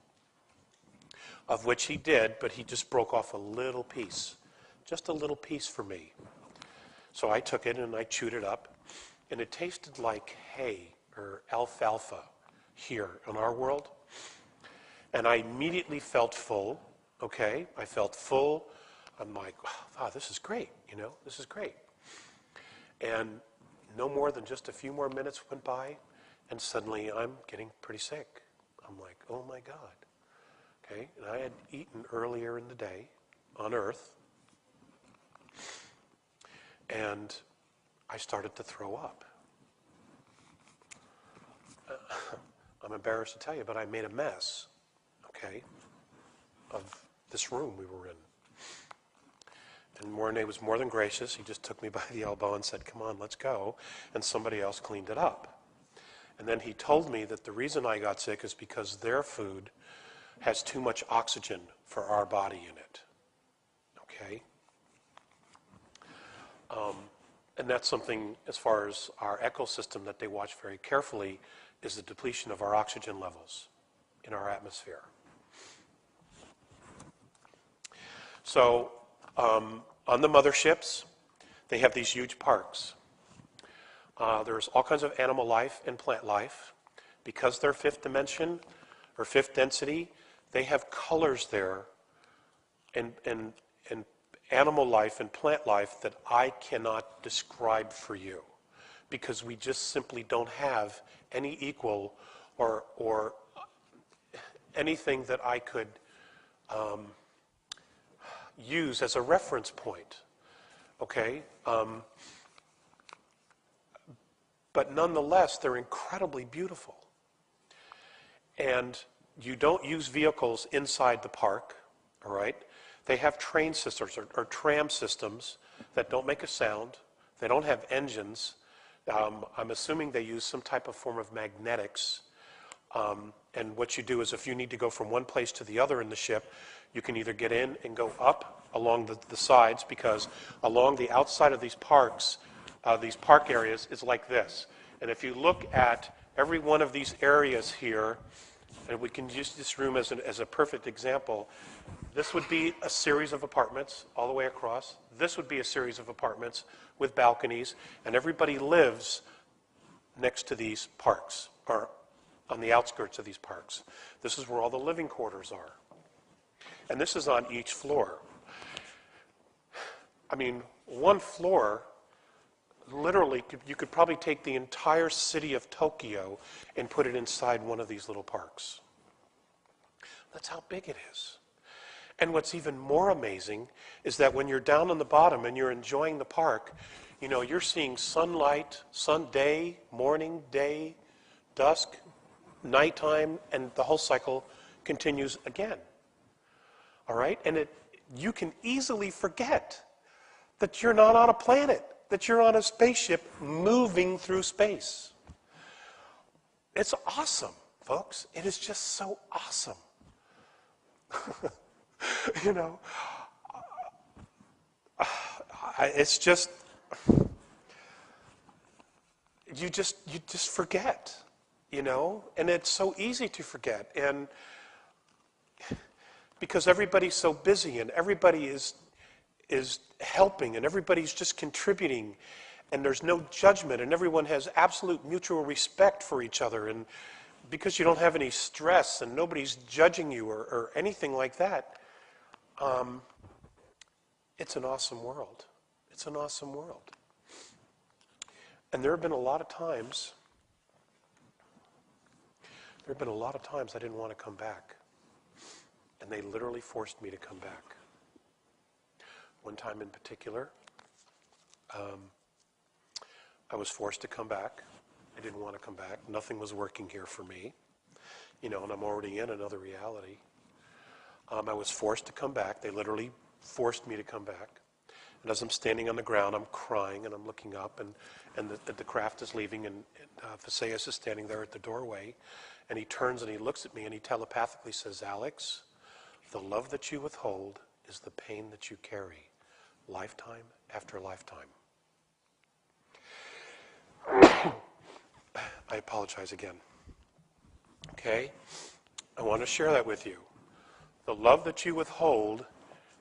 [SPEAKER 2] Of which he did, but he just broke off a little piece. Just a little piece for me. So I took it and I chewed it up. And it tasted like hay or alfalfa here in our world. And I immediately felt full. Okay? I felt full. I'm like, wow, this is great. You know, this is great. And no more than just a few more minutes went by. And suddenly I'm getting pretty sick. I'm like, oh my God. Okay? And I had eaten earlier in the day on Earth. And I started to throw up. I'm embarrassed to tell you, but I made a mess, okay, of this room we were in. And Mornay was more than gracious. He just took me by the elbow and said, come on, let's go. And somebody else cleaned it up. And then he told me that the reason I got sick is because their food has too much oxygen for our body in it. Okay? And that's something, as far as our ecosystem, that they watch very carefully, is the depletion of our oxygen levels in our atmosphere. So, on the motherships, they have these huge parks. There's all kinds of animal life and plant life. Because they're fifth dimension, or fifth density, they have colors there. and animal life and plant life that I cannot describe for you, because we just simply don't have any equal or anything that I could use as a reference point, okay? But nonetheless, they're incredibly beautiful. And you don't use vehicles inside the park, all right? They have train systems or tram systems that don't make a sound. They don't have engines. I'm assuming they use some type of form of magnetics. And what you do is, if you need to go from one place to the other in the ship, you can either get in and go up along the sides, because along the outside of these park areas is like this. And if you look at every one of these areas here, and we can use this room as a perfect example, this would be a series of apartments all the way across. This would be a series of apartments with balconies, and everybody lives next to these parks, or on the outskirts of these parks. This is where all the living quarters are. And this is on each floor. I mean, one floor, literally, you could probably take the entire city of Tokyo and put it inside one of these little parks. That's how big it is. And what's even more amazing is that when you're down on the bottom and you're enjoying the park, you know, you're seeing sunlight, day, morning, day, dusk, nighttime, and the whole cycle continues again. All right? And you can easily forget that you're not on a planet, that you're on a spaceship moving through space. It's awesome, folks. It is just so awesome. You know, it's just, you just forget, you know, and it's so easy to forget, and because everybody's so busy and everybody is helping and everybody's just contributing, and there's no judgment, and everyone has absolute mutual respect for each other, and because you don't have any stress and nobody's judging you or anything like that, it's an awesome world. It's an awesome world. And there have been a lot of times I didn't want to come back. And they literally forced me to come back. One time in particular, I was forced to come back. I didn't want to come back. Nothing was working here for me. You know, and I'm already in another reality. I was forced to come back. They literally forced me to come back. And as I'm standing on the ground, I'm crying and I'm looking up, and the craft is leaving, and Visayas is standing there at the doorway, and he turns and he looks at me and he telepathically says, "Alex, the love that you withhold is the pain that you carry, lifetime after lifetime." I apologize again. Okay? I want to share that with you. The love that you withhold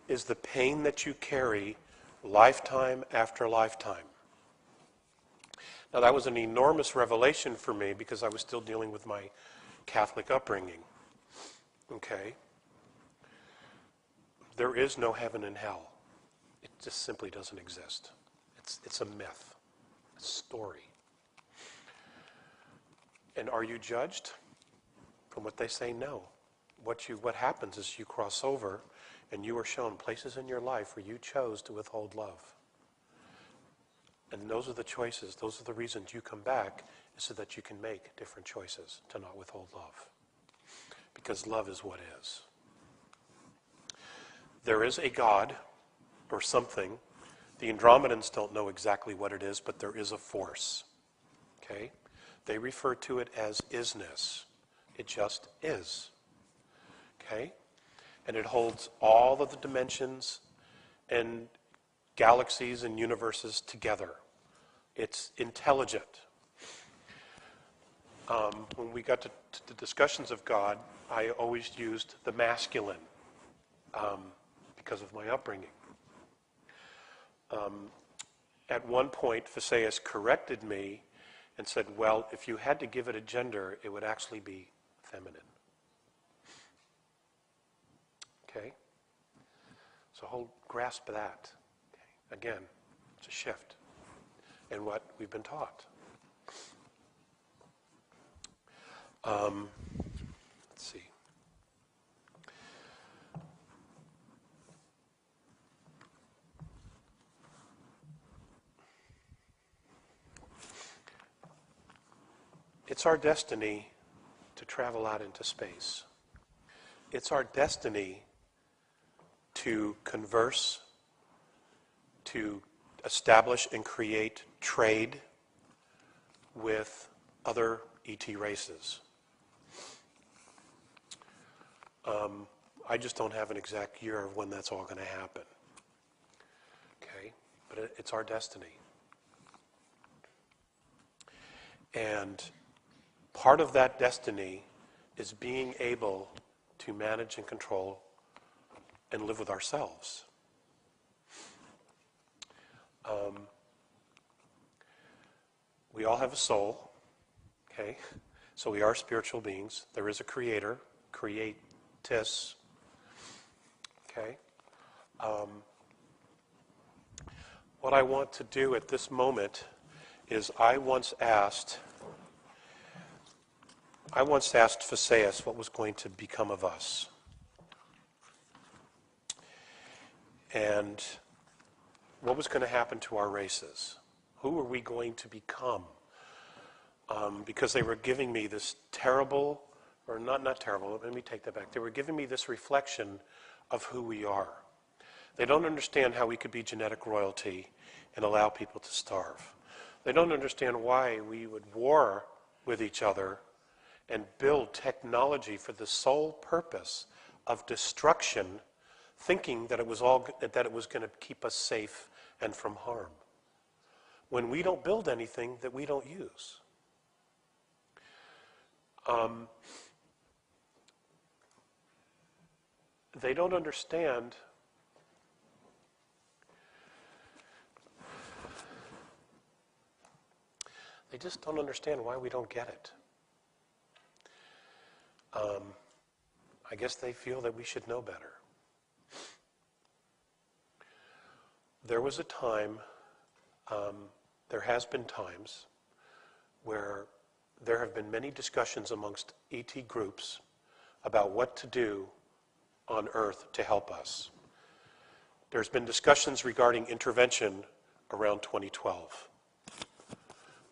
[SPEAKER 2] is the pain that you carry, lifetime after lifetime. Now, that was an enormous revelation for me because I was still dealing with my Catholic upbringing. Okay? There is no heaven and hell. It just simply doesn't exist. It's a myth. It's a story. And are you judged? From what they say, no. What happens is you cross over and you are shown places in your life where you chose to withhold love. And those are the choices, those are the reasons you come back, is so that you can make different choices to not withhold love. Because love is what is. There is a God or something. The Andromedans don't know exactly what it is, but there is a force. Okay? They refer to it as isness. It just is. Okay? And it holds all of the dimensions and galaxies and universes together. It's intelligent. When we got to the discussions of God, I always used the masculine because of my upbringing. At one point, Visayas corrected me and said, well, if you had to give it a gender, it would actually be feminine. Okay? So grasp that. Okay? Again, it's a shift in what we've been taught. Let's see. It's our destiny to travel out into space. It's our destiny to converse, to establish and create trade with other ET races. I just don't have an exact year of when that's all going to happen. Okay? But it's our destiny. And part of that destiny is being able to manage and control and live with ourselves. We all have a soul, okay? So we are spiritual beings. There is a creator, creatus, okay? What I want to do at this moment is I once asked Phaseus what was going to become of us. And what was going to happen to our races? Who were we going to become? Because they were giving me this terrible, or not terrible, let me take that back. They were giving me this reflection of who we are. They don't understand how we could be genetic royalty and allow people to starve. They don't understand why we would war with each other and build technology for the sole purpose of destruction, thinking that it was going to keep us safe and from harm, when we don't build anything that we don't use. They don't understand they just don't understand why we don't get it. I guess they feel that we should know better. There was a time, there has been times, where there have been many discussions amongst ET groups about what to do on Earth to help us. There's been discussions regarding intervention around 2012.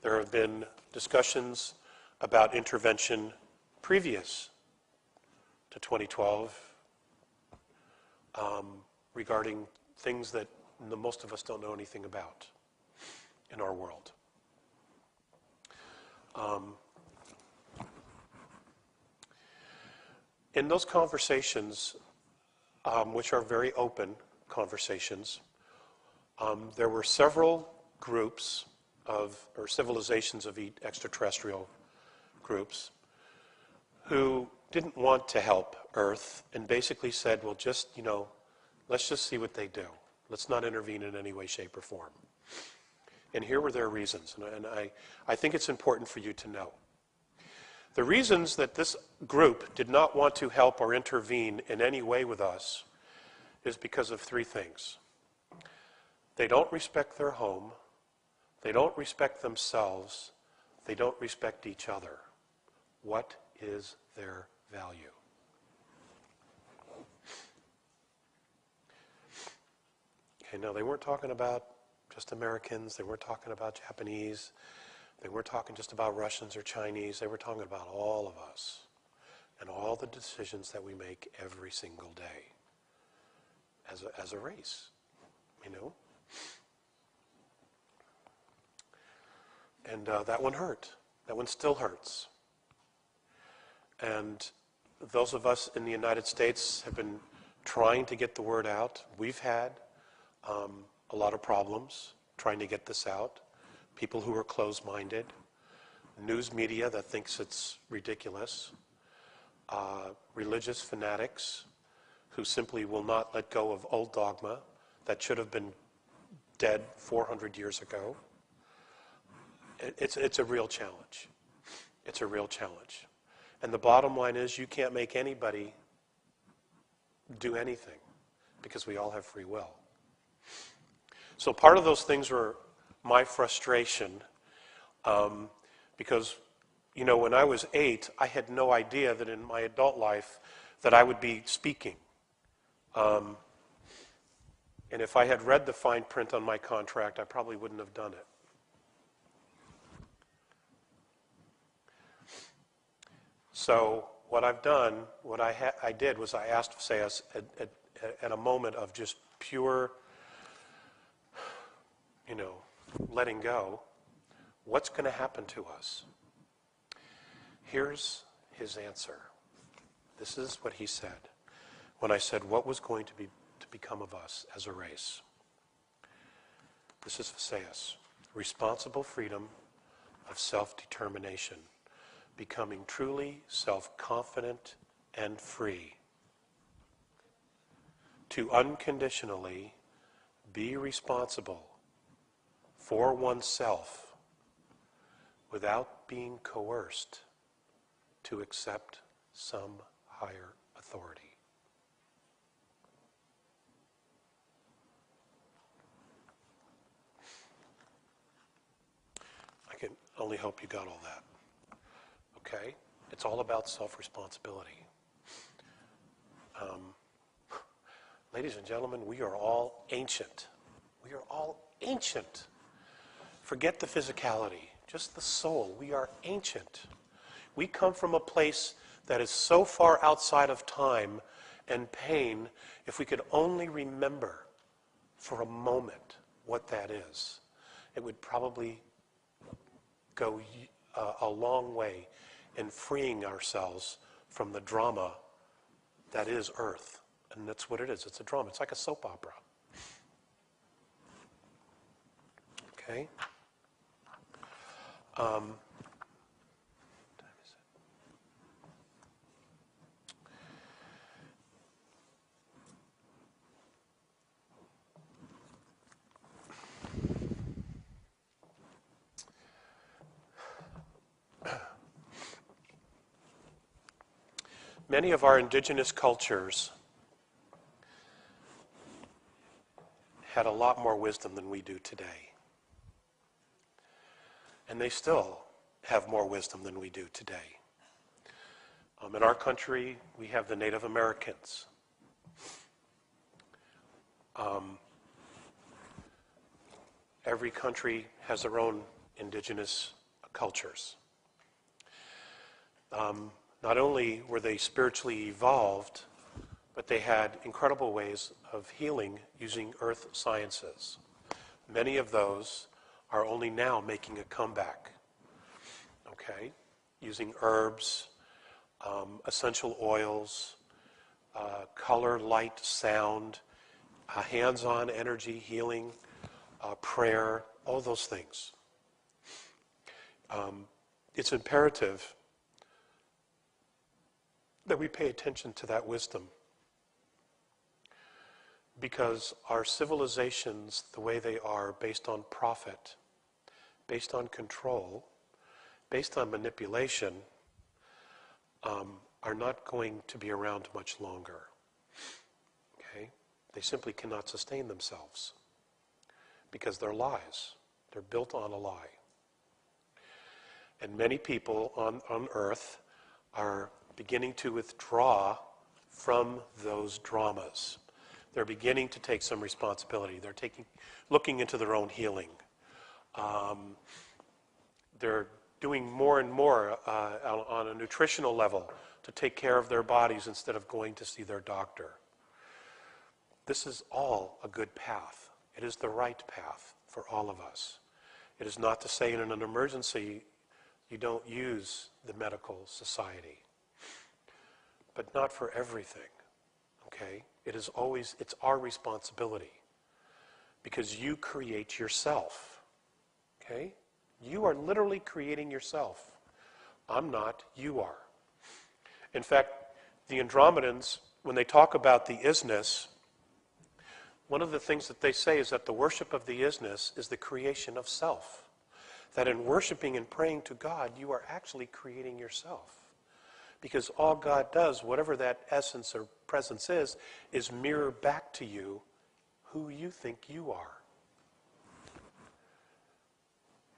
[SPEAKER 2] There have been discussions about intervention previous to 2012 regarding things that most of us don't know anything about in our world. In those conversations, which are very open conversations, there were several groups or civilizations of extraterrestrial groups who didn't want to help Earth and basically said, well, let's just see what they do. Let's not intervene in any way, shape, or form. And here were their reasons, and I think it's important for you to know. The reasons that this group did not want to help or intervene in any way with us is because of three things. They don't respect their home, they don't respect themselves, they don't respect each other. What is their value? Okay, now they weren't talking about just Americans, they weren't talking about Japanese, they weren't talking just about Russians or Chinese, they were talking about all of us and all the decisions that we make every single day as a race, And that one hurt. That one still hurts. And those of us in the United States have been trying to get the word out. We've had a lot of problems trying to get this out. People who are closed-minded, news media that thinks it's ridiculous, religious fanatics who simply will not let go of old dogma that should have been dead 400 years ago. It's a real challenge. It's a real challenge. And the bottom line is you can't make anybody do anything because we all have free will. So part of those things were my frustration, because, you know, when I was 8, I had no idea that in my adult life that I would be speaking. And if I had read the fine print on my contract, I probably wouldn't have done it. So what I've done, what I did was I asked Visayas at a moment of just pure, you know, letting go, what's going to happen to us? Here's his answer. This is what he said when I said what was going to become of us as a race. This is Visayas. Responsible freedom of self-determination, becoming truly self-confident and free, to unconditionally be responsible for oneself without being coerced to accept some higher authority. I can only hope you got all that. Okay? It's all about self-responsibility. Ladies and gentlemen, we are all ancient. We are all ancient. Forget the physicality, just the soul. We are ancient. We come from a place that is so far outside of time and pain. If we could only remember for a moment what that is, it would probably go a long way in freeing ourselves from the drama that is Earth. And that's what it is. It's a drama. It's like a soap opera. Okay? Time is it? Many of our indigenous cultures had a lot more wisdom than we do today. And they still have more wisdom than we do today. In our country, we have the Native Americans. Every country has their own indigenous cultures. Not only were they spiritually evolved, but they had incredible ways of healing using earth sciences. Many of those are only now making a comeback, okay? Using herbs, essential oils, color, light, sound, hands-on energy, healing, prayer, all those things. It's imperative that we pay attention to that wisdom, because our civilizations, the way they are, based on profit, based on control, based on manipulation, are not going to be around much longer. Okay? They simply cannot sustain themselves because they're lies. They're built on a lie. And many people on Earth are beginning to withdraw from those dramas. They're beginning to take some responsibility. They're looking into their own healing. They're doing more and more on a nutritional level to take care of their bodies instead of going to see their doctor. This is all a good path. It is the right path for all of us. It is not to say in an emergency you don't use the medical society, but not for everything, okay? It's our responsibility, because you create yourself, okay? You are literally creating yourself. I'm not, you are. In fact, the Andromedans, when they talk about the isness, one of the things that they say is that the worship of the isness is the creation of self. That in worshiping and praying to God, you are actually creating yourself. Because all God does, whatever that essence or presence is mirror back to you who you think you are.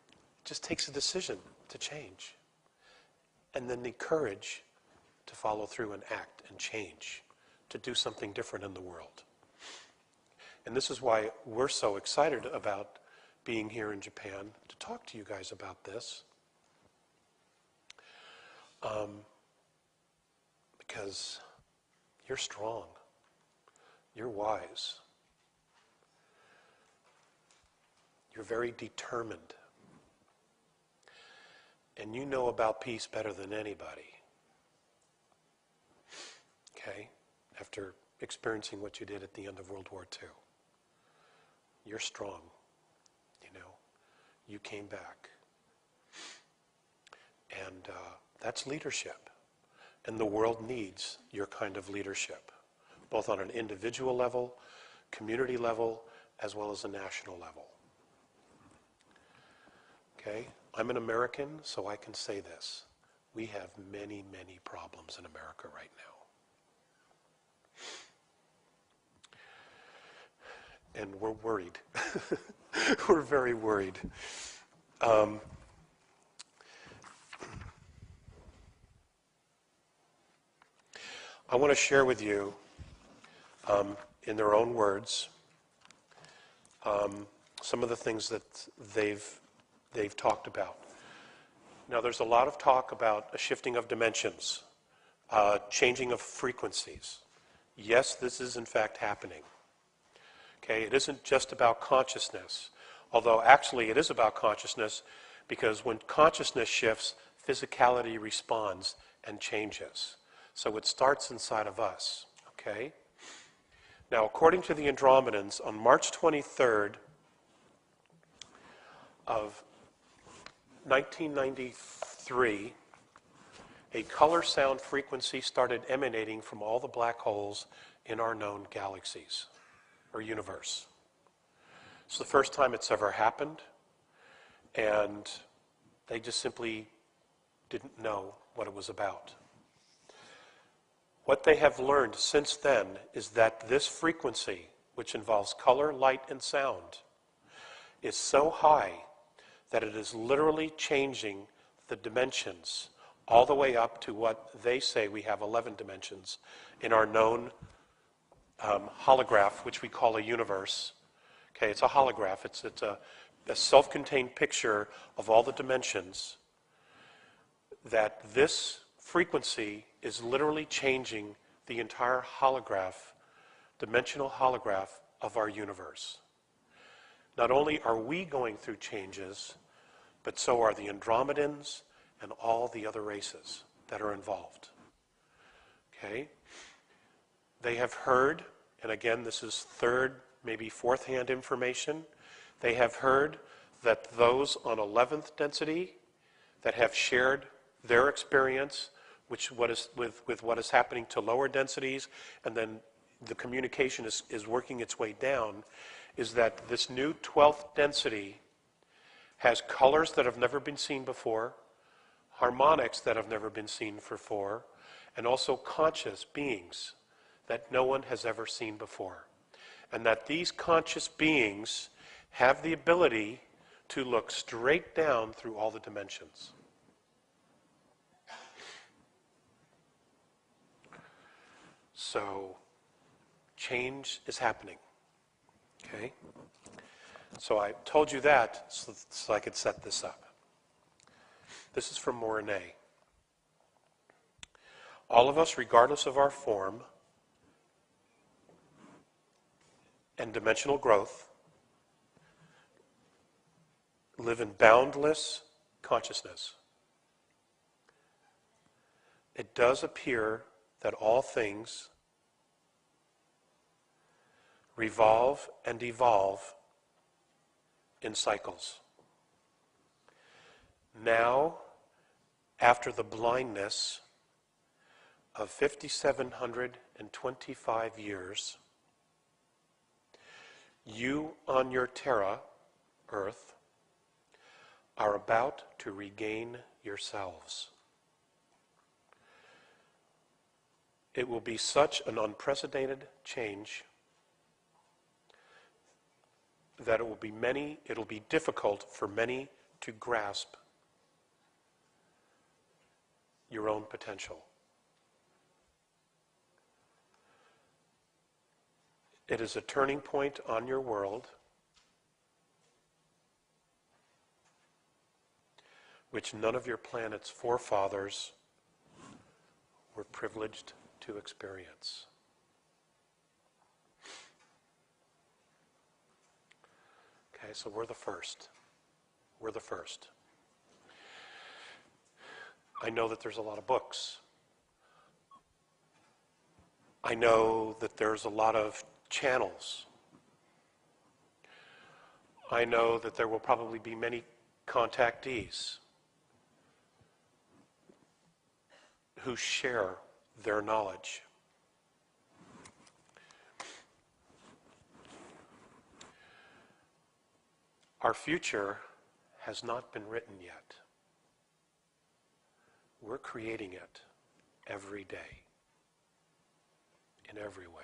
[SPEAKER 2] It just takes a decision to change. And then the courage to follow through and act and change, to do something different in the world. And this is why we're so excited about being here in Japan to talk to you guys about this. Because you're strong, you're wise, you're very determined, and you know about peace better than anybody. Okay? After experiencing what you did at the end of World War II. You're strong, you know. You came back. And that's leadership. And the world needs your kind of leadership, both on an individual level, community level, as well as a national level. Okay? I'm an American, so I can say this. We have many, many problems in America right now. And we're worried. We're very worried. I want to share with you, in their own words, some of the things that they've talked about. Now, there's a lot of talk about a shifting of dimensions, changing of frequencies. Yes, this is in fact happening. Okay, it isn't just about consciousness, although actually it is about consciousness, because when consciousness shifts, physicality responds and changes. So it starts inside of us, okay? Now, according to the Andromedans, on March 23rd of 1993, a color sound frequency started emanating from all the black holes in our known galaxies, or universe. It's the first time it's ever happened, and they just simply didn't know what it was about. What they have learned since then is that this frequency, which involves color, light, and sound, is so high that it is literally changing the dimensions all the way up to what they say we have 11 dimensions in our known holograph, which we call a universe. Okay, it's a holograph. It's a self-contained picture of all the dimensions. That this frequency is literally changing the entire holograph, dimensional holograph of our universe. Not only are we going through changes, but so are the Andromedans and all the other races that are involved. Okay? They have heard, and again, this is third, maybe fourth-hand information, they have heard that those on 11th density that have shared their experience with what is happening to lower densities, and then the communication is working its way down, is that this new 12th density has colors that have never been seen before, harmonics that have never been seen before, and also conscious beings that no one has ever seen before. And that these conscious beings have the ability to look straight down through all the dimensions. So, change is happening. Okay? So I told you that so I could set this up. This is from Morine. All of us, regardless of our form and dimensional growth, live in boundless consciousness. It does appear that all things revolve and evolve in cycles. Now, after the blindness of 5,725 years, you on your terra, Earth, are about to regain yourselves. It will be such an unprecedented change that it'll be difficult for many to grasp your own potential. It is a turning point on your world which none of your planet's forefathers were privileged to experience. Okay, so we're the first. We're the first. I know that there's a lot of books. I know that there's a lot of channels. I know that there will probably be many contactees who share their knowledge. Our future has not been written yet. We're creating it every day, in every way.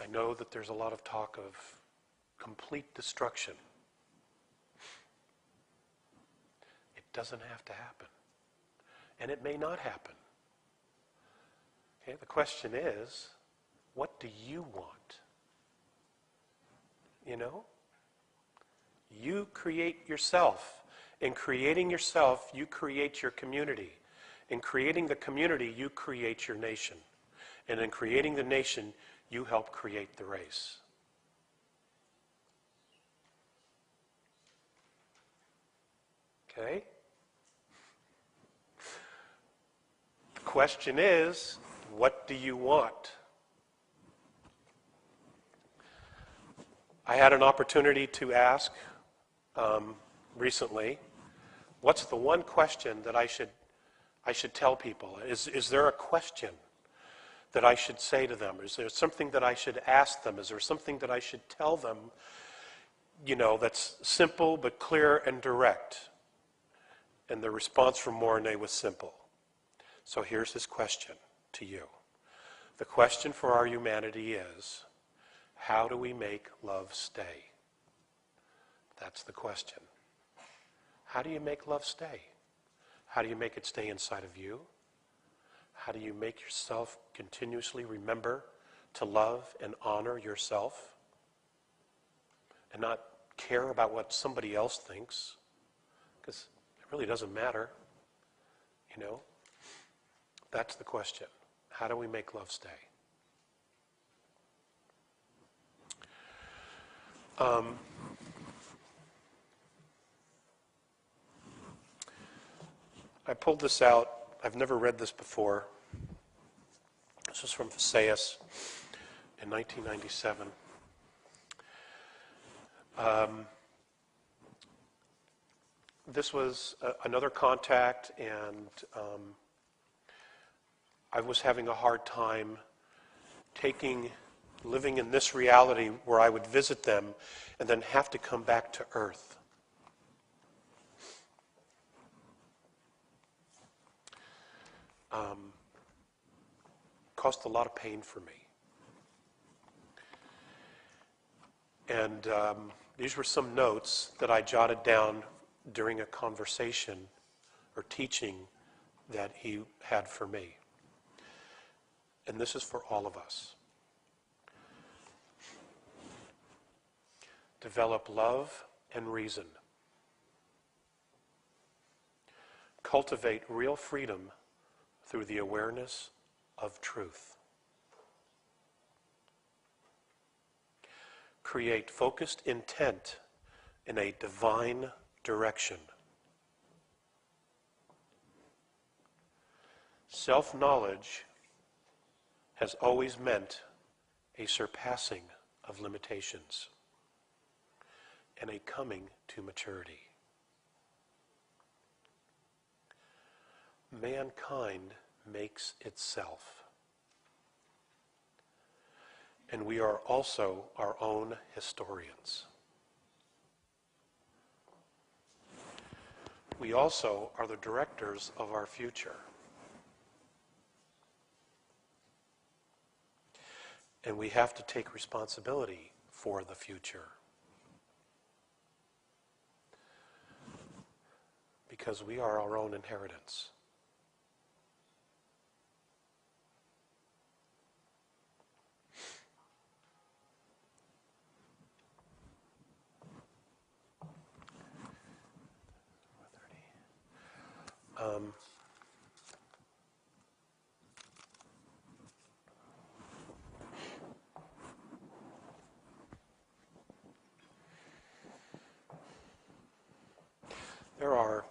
[SPEAKER 2] I know that there's a lot of talk of complete destruction. It doesn't have to happen. And it may not happen. Okay, the question is, what do you want? You know? You create yourself. In creating yourself, you create your community. In creating the community, you create your nation. And in creating the nation, you help create the race. Okay? The question is, what do you want? I had an opportunity to ask recently, what's the one question that I should tell people? Is there a question that I should say to them? Is there something that I should ask them? Is there something that I should tell them, you know, that's simple but clear and direct? And the response from Mornay was simple. So here's this question to you. The question for our humanity is, how do we make love stay? That's the question. How do you make love stay? How do you make it stay inside of you? How do you make yourself continuously remember to love and honor yourself and not care about what somebody else thinks? Because it really doesn't matter, you know? That's the question. How do we make love stay? I pulled this out. I've never read this before. This was from Visayas in 1997. This was another contact, and I was having a hard time living in this reality where I would visit them and then have to come back to Earth. Caused a lot of pain for me. And these were some notes that I jotted down during a conversation or teaching that he had for me. And this is for all of us. Develop love and reason. Cultivate real freedom through the awareness of truth. Create focused intent in a divine direction. Self-knowledge has always meant a surpassing of limitations and a coming to maturity. Mankind makes itself. And we are also our own historians. we also are the directors of our future. And we have to take responsibility for the future. Because we are our own inheritance. There are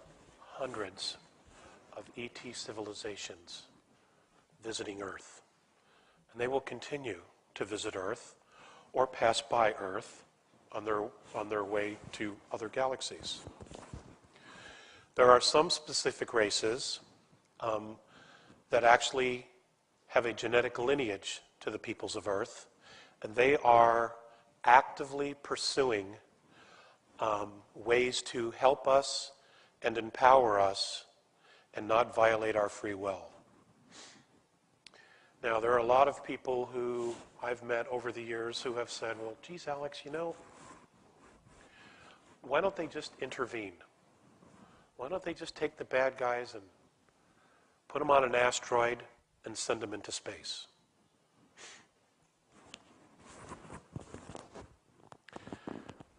[SPEAKER 2] hundreds of ET civilizations visiting Earth. And they will continue to visit Earth or pass by Earth on their way to other galaxies. There are some specific races that actually have a genetic lineage to the peoples of Earth, and they are actively pursuing ways to help us and empower us and not violate our free will. Now, there are a lot of people who I've met over the years who have said, well, geez, Alex, why don't they just intervene? Why don't they just take the bad guys and put them on an asteroid and send them into space?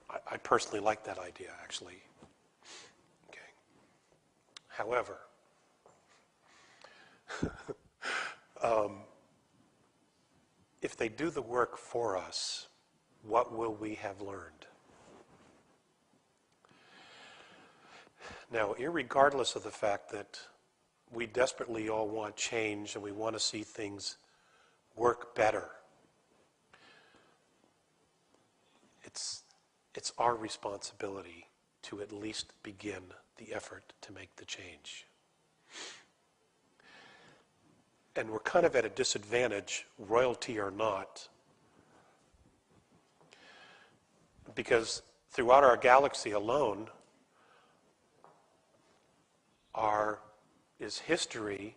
[SPEAKER 2] I personally like that idea, actually. Okay. However, if they do the work for us, what will we have learned? Now, irregardless of the fact that we desperately all want change and we want to see things work better, it's our responsibility to at least begin the effort to make the change. And we're kind of at a disadvantage, royalty or not, because throughout our galaxy alone is history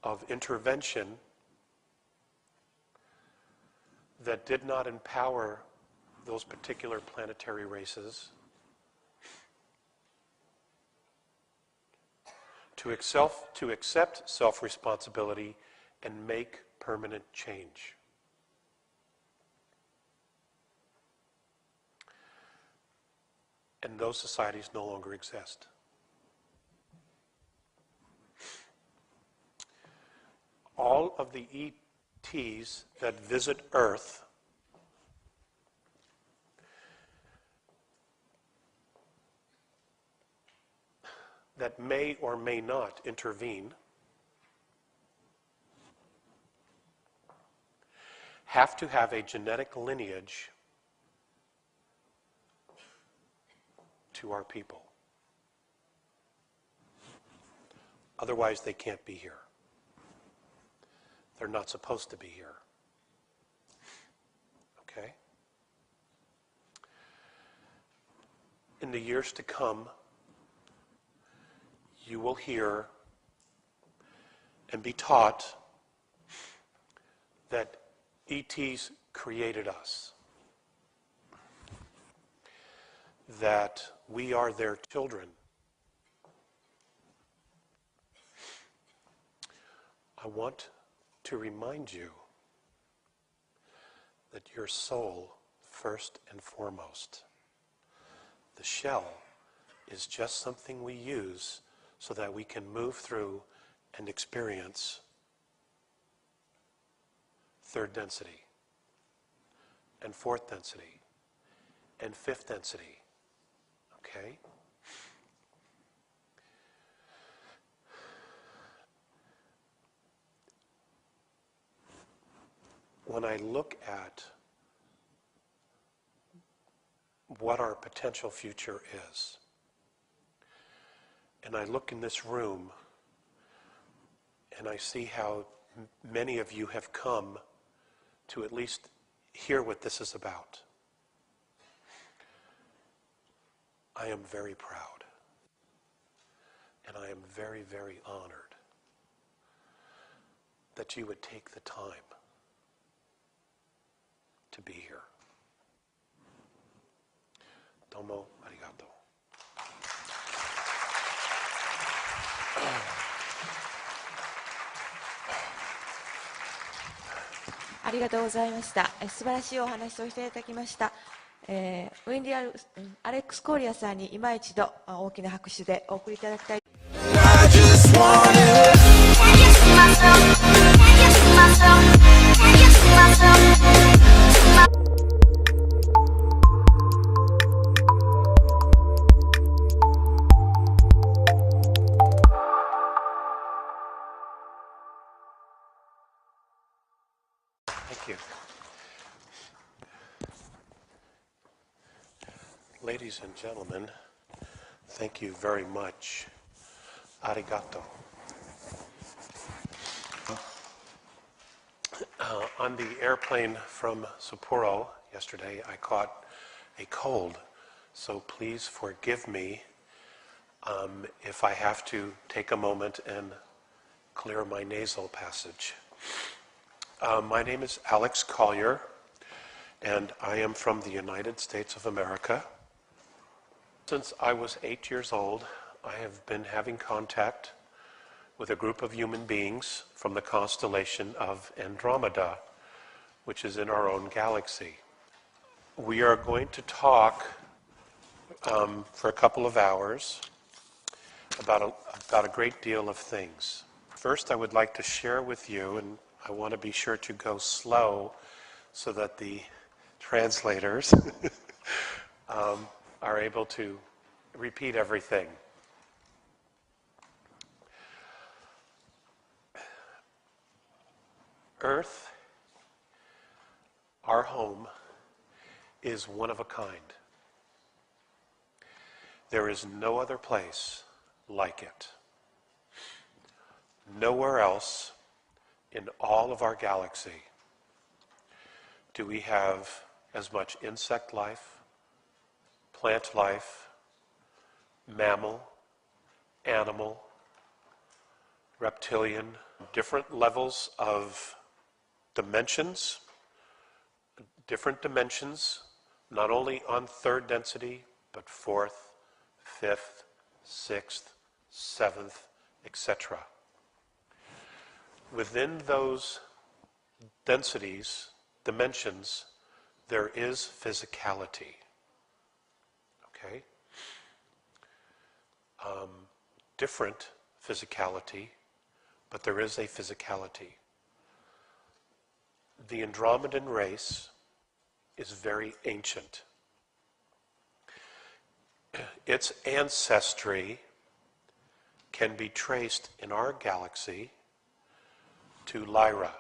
[SPEAKER 2] of intervention that did not empower those particular planetary races to accept self-responsibility and make permanent change. And those societies no longer exist. All of the ETs that visit Earth that may or may not intervene have to have a genetic lineage to our people. Otherwise, they can't be here. They're not supposed to be here. Okay? In the years to come, you will hear and be taught that ETs created us, that we are their children. I want to remind you that your soul, first and foremost. The shell is just something we use so that we can move through and experience third density, and fourth density, and fifth density. Okay? When I look at what our potential future is, and I look in this room, and I see how many of you have come to at least hear what this is about, I am very proud. and I am very, very honored that you would take the time to be here. Domo arigato.
[SPEAKER 3] ありがとうございました。素晴らしいお話をしていただきました。ウィンディアレックス・コーリアさんに今一度大きな拍手でお送りいただきたい。
[SPEAKER 1] Can you see myself? Can you see myself? Can you see myself?
[SPEAKER 2] Thank you. Ladies and gentlemen, thank you very much. Arigato. On the airplane from Sapporo yesterday, I caught a cold, so please forgive me if I have to take a moment and clear my nasal passage. My name is Alex Collier, and I am from the United States of America. Since I was 8 years old, I have been having contact with a group of human beings from the constellation of Andromeda, which is in our own galaxy. We are going to talk for a couple of hours about a great deal of things. First, I would like to share with you, and I want to be sure to go slow so that the translators are able to repeat everything. Earth, our home, is one of a kind. There is no other place like it. Nowhere else in all of our galaxy do we have as much insect life, plant life, mammal, animal, reptilian, different levels of dimensions, not only on third density, but fourth, fifth, sixth, seventh, etc. Within those densities, dimensions, there is physicality. Okay? Different physicality, but there is a physicality. The Andromedan race is very ancient. Its ancestry can be traced in our galaxy to Lyra.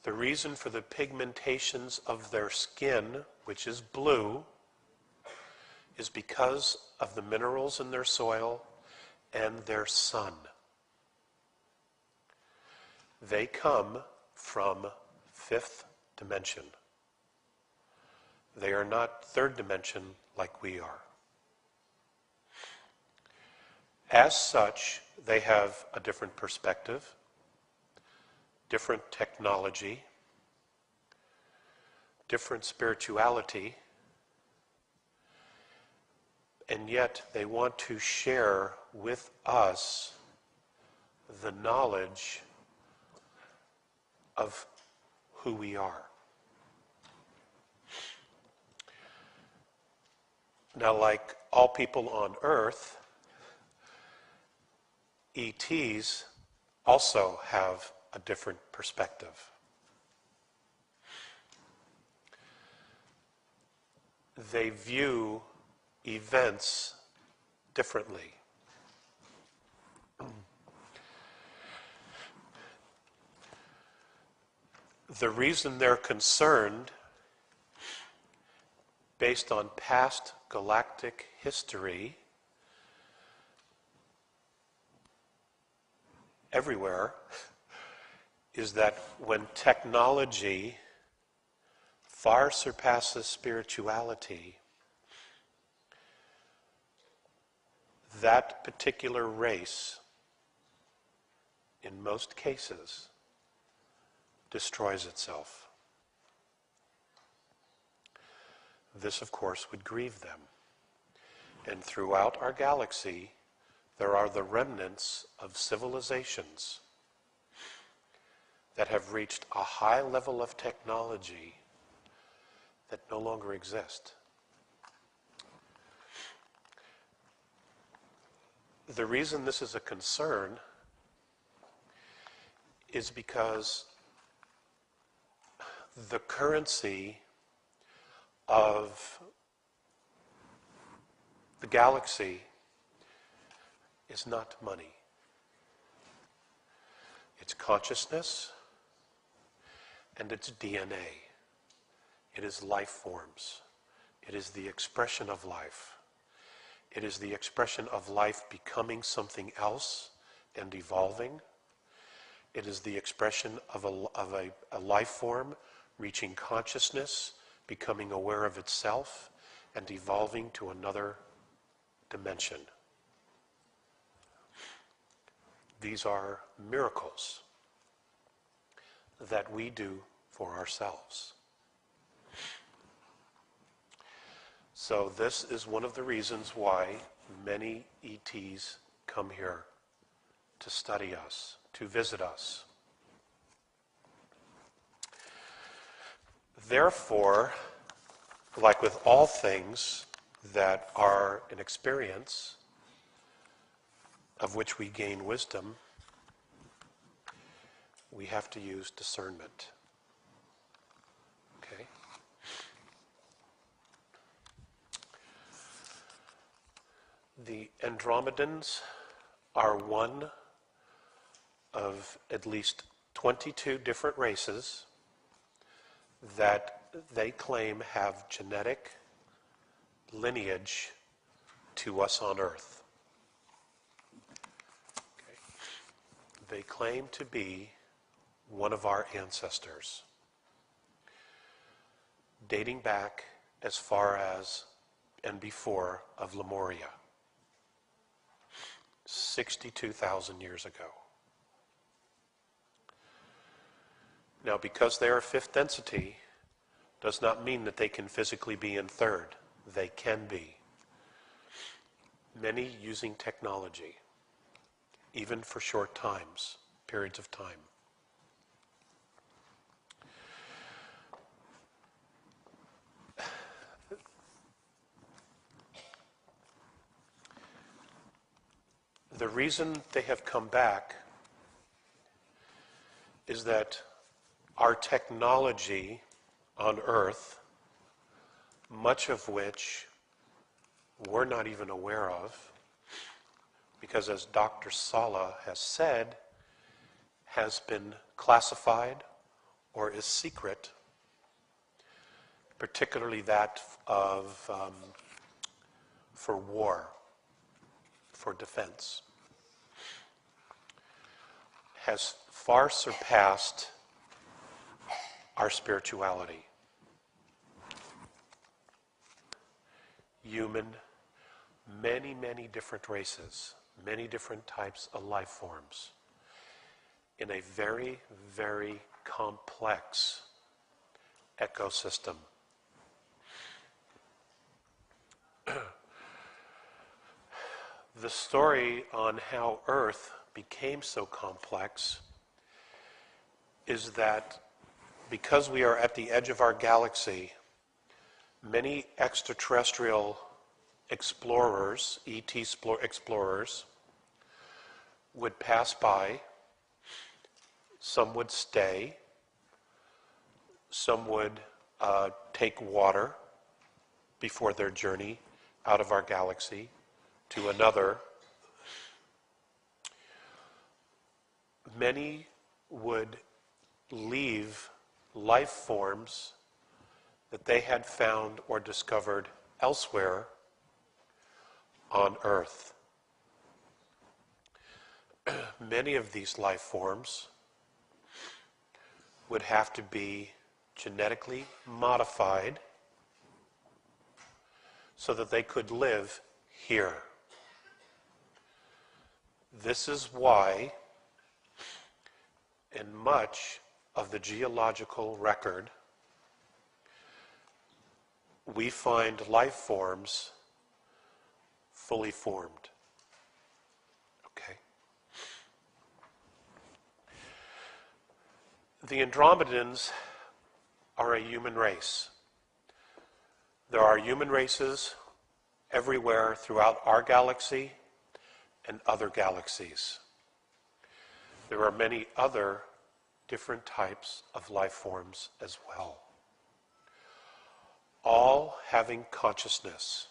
[SPEAKER 2] The reason for the pigmentations of their skin, which is blue, is because of the minerals in their soil and their sun. They come from fifth dimension. They are not third dimension like we are. As such, they have a different perspective, different technology, different spirituality, and yet they want to share with us the knowledge of who we are. Now, like all people on Earth, ETs also have a different perspective. They view events differently. The reason they're concerned, based on past galactic history, everywhere, is that when technology far surpasses spirituality, that particular race, in most cases, destroys itself. This, of course, would grieve them. And throughout our galaxy, there are the remnants of civilizations that have reached a high level of technology that no longer exist. The reason this is a concern is because the currency of the galaxy is not money. It's consciousness and it's DNA. It is life forms. It is the expression of life. It is the expression of life becoming something else and evolving. It is the expression of a life form reaching consciousness, becoming aware of itself, and evolving to another dimension. These are miracles that we do for ourselves. So this is one of the reasons why many ETs come here to study us, to visit us. Therefore, like with all things that are an experience of which we gain wisdom, we have to use discernment. Okay? The Andromedans are one of at least 22 different races that they claim have genetic lineage to us on Earth. Okay. They claim to be one of our ancestors, dating back as far as and before of Lemuria, 62,000 years ago. Now, because they are fifth density, does not mean that they can physically be in third. They can be. Many using technology, even for short times, periods of time. The reason they have come back is that our technology on Earth, much of which we're not even aware of, because as Dr. Sala has said, has been classified or is secret, particularly that of for war, for defense, has far surpassed our spirituality. Human, many, many different races, many different types of life forms in a very, very complex ecosystem. The story on how Earth became so complex is that because we are at the edge of our galaxy, many extraterrestrial explorers, ET explorers, would pass by. Some would stay. Some would take water before their journey out of our galaxy to another. Many would leave life forms that they had found or discovered elsewhere on Earth. Many of these life forms would have to be genetically modified so that they could live here. This is why in much of the geological record we find life forms fully formed. Okay? The Andromedans are a human race. There are human races everywhere throughout our galaxy and other galaxies. There are many other different types of life forms as well, all having consciousness.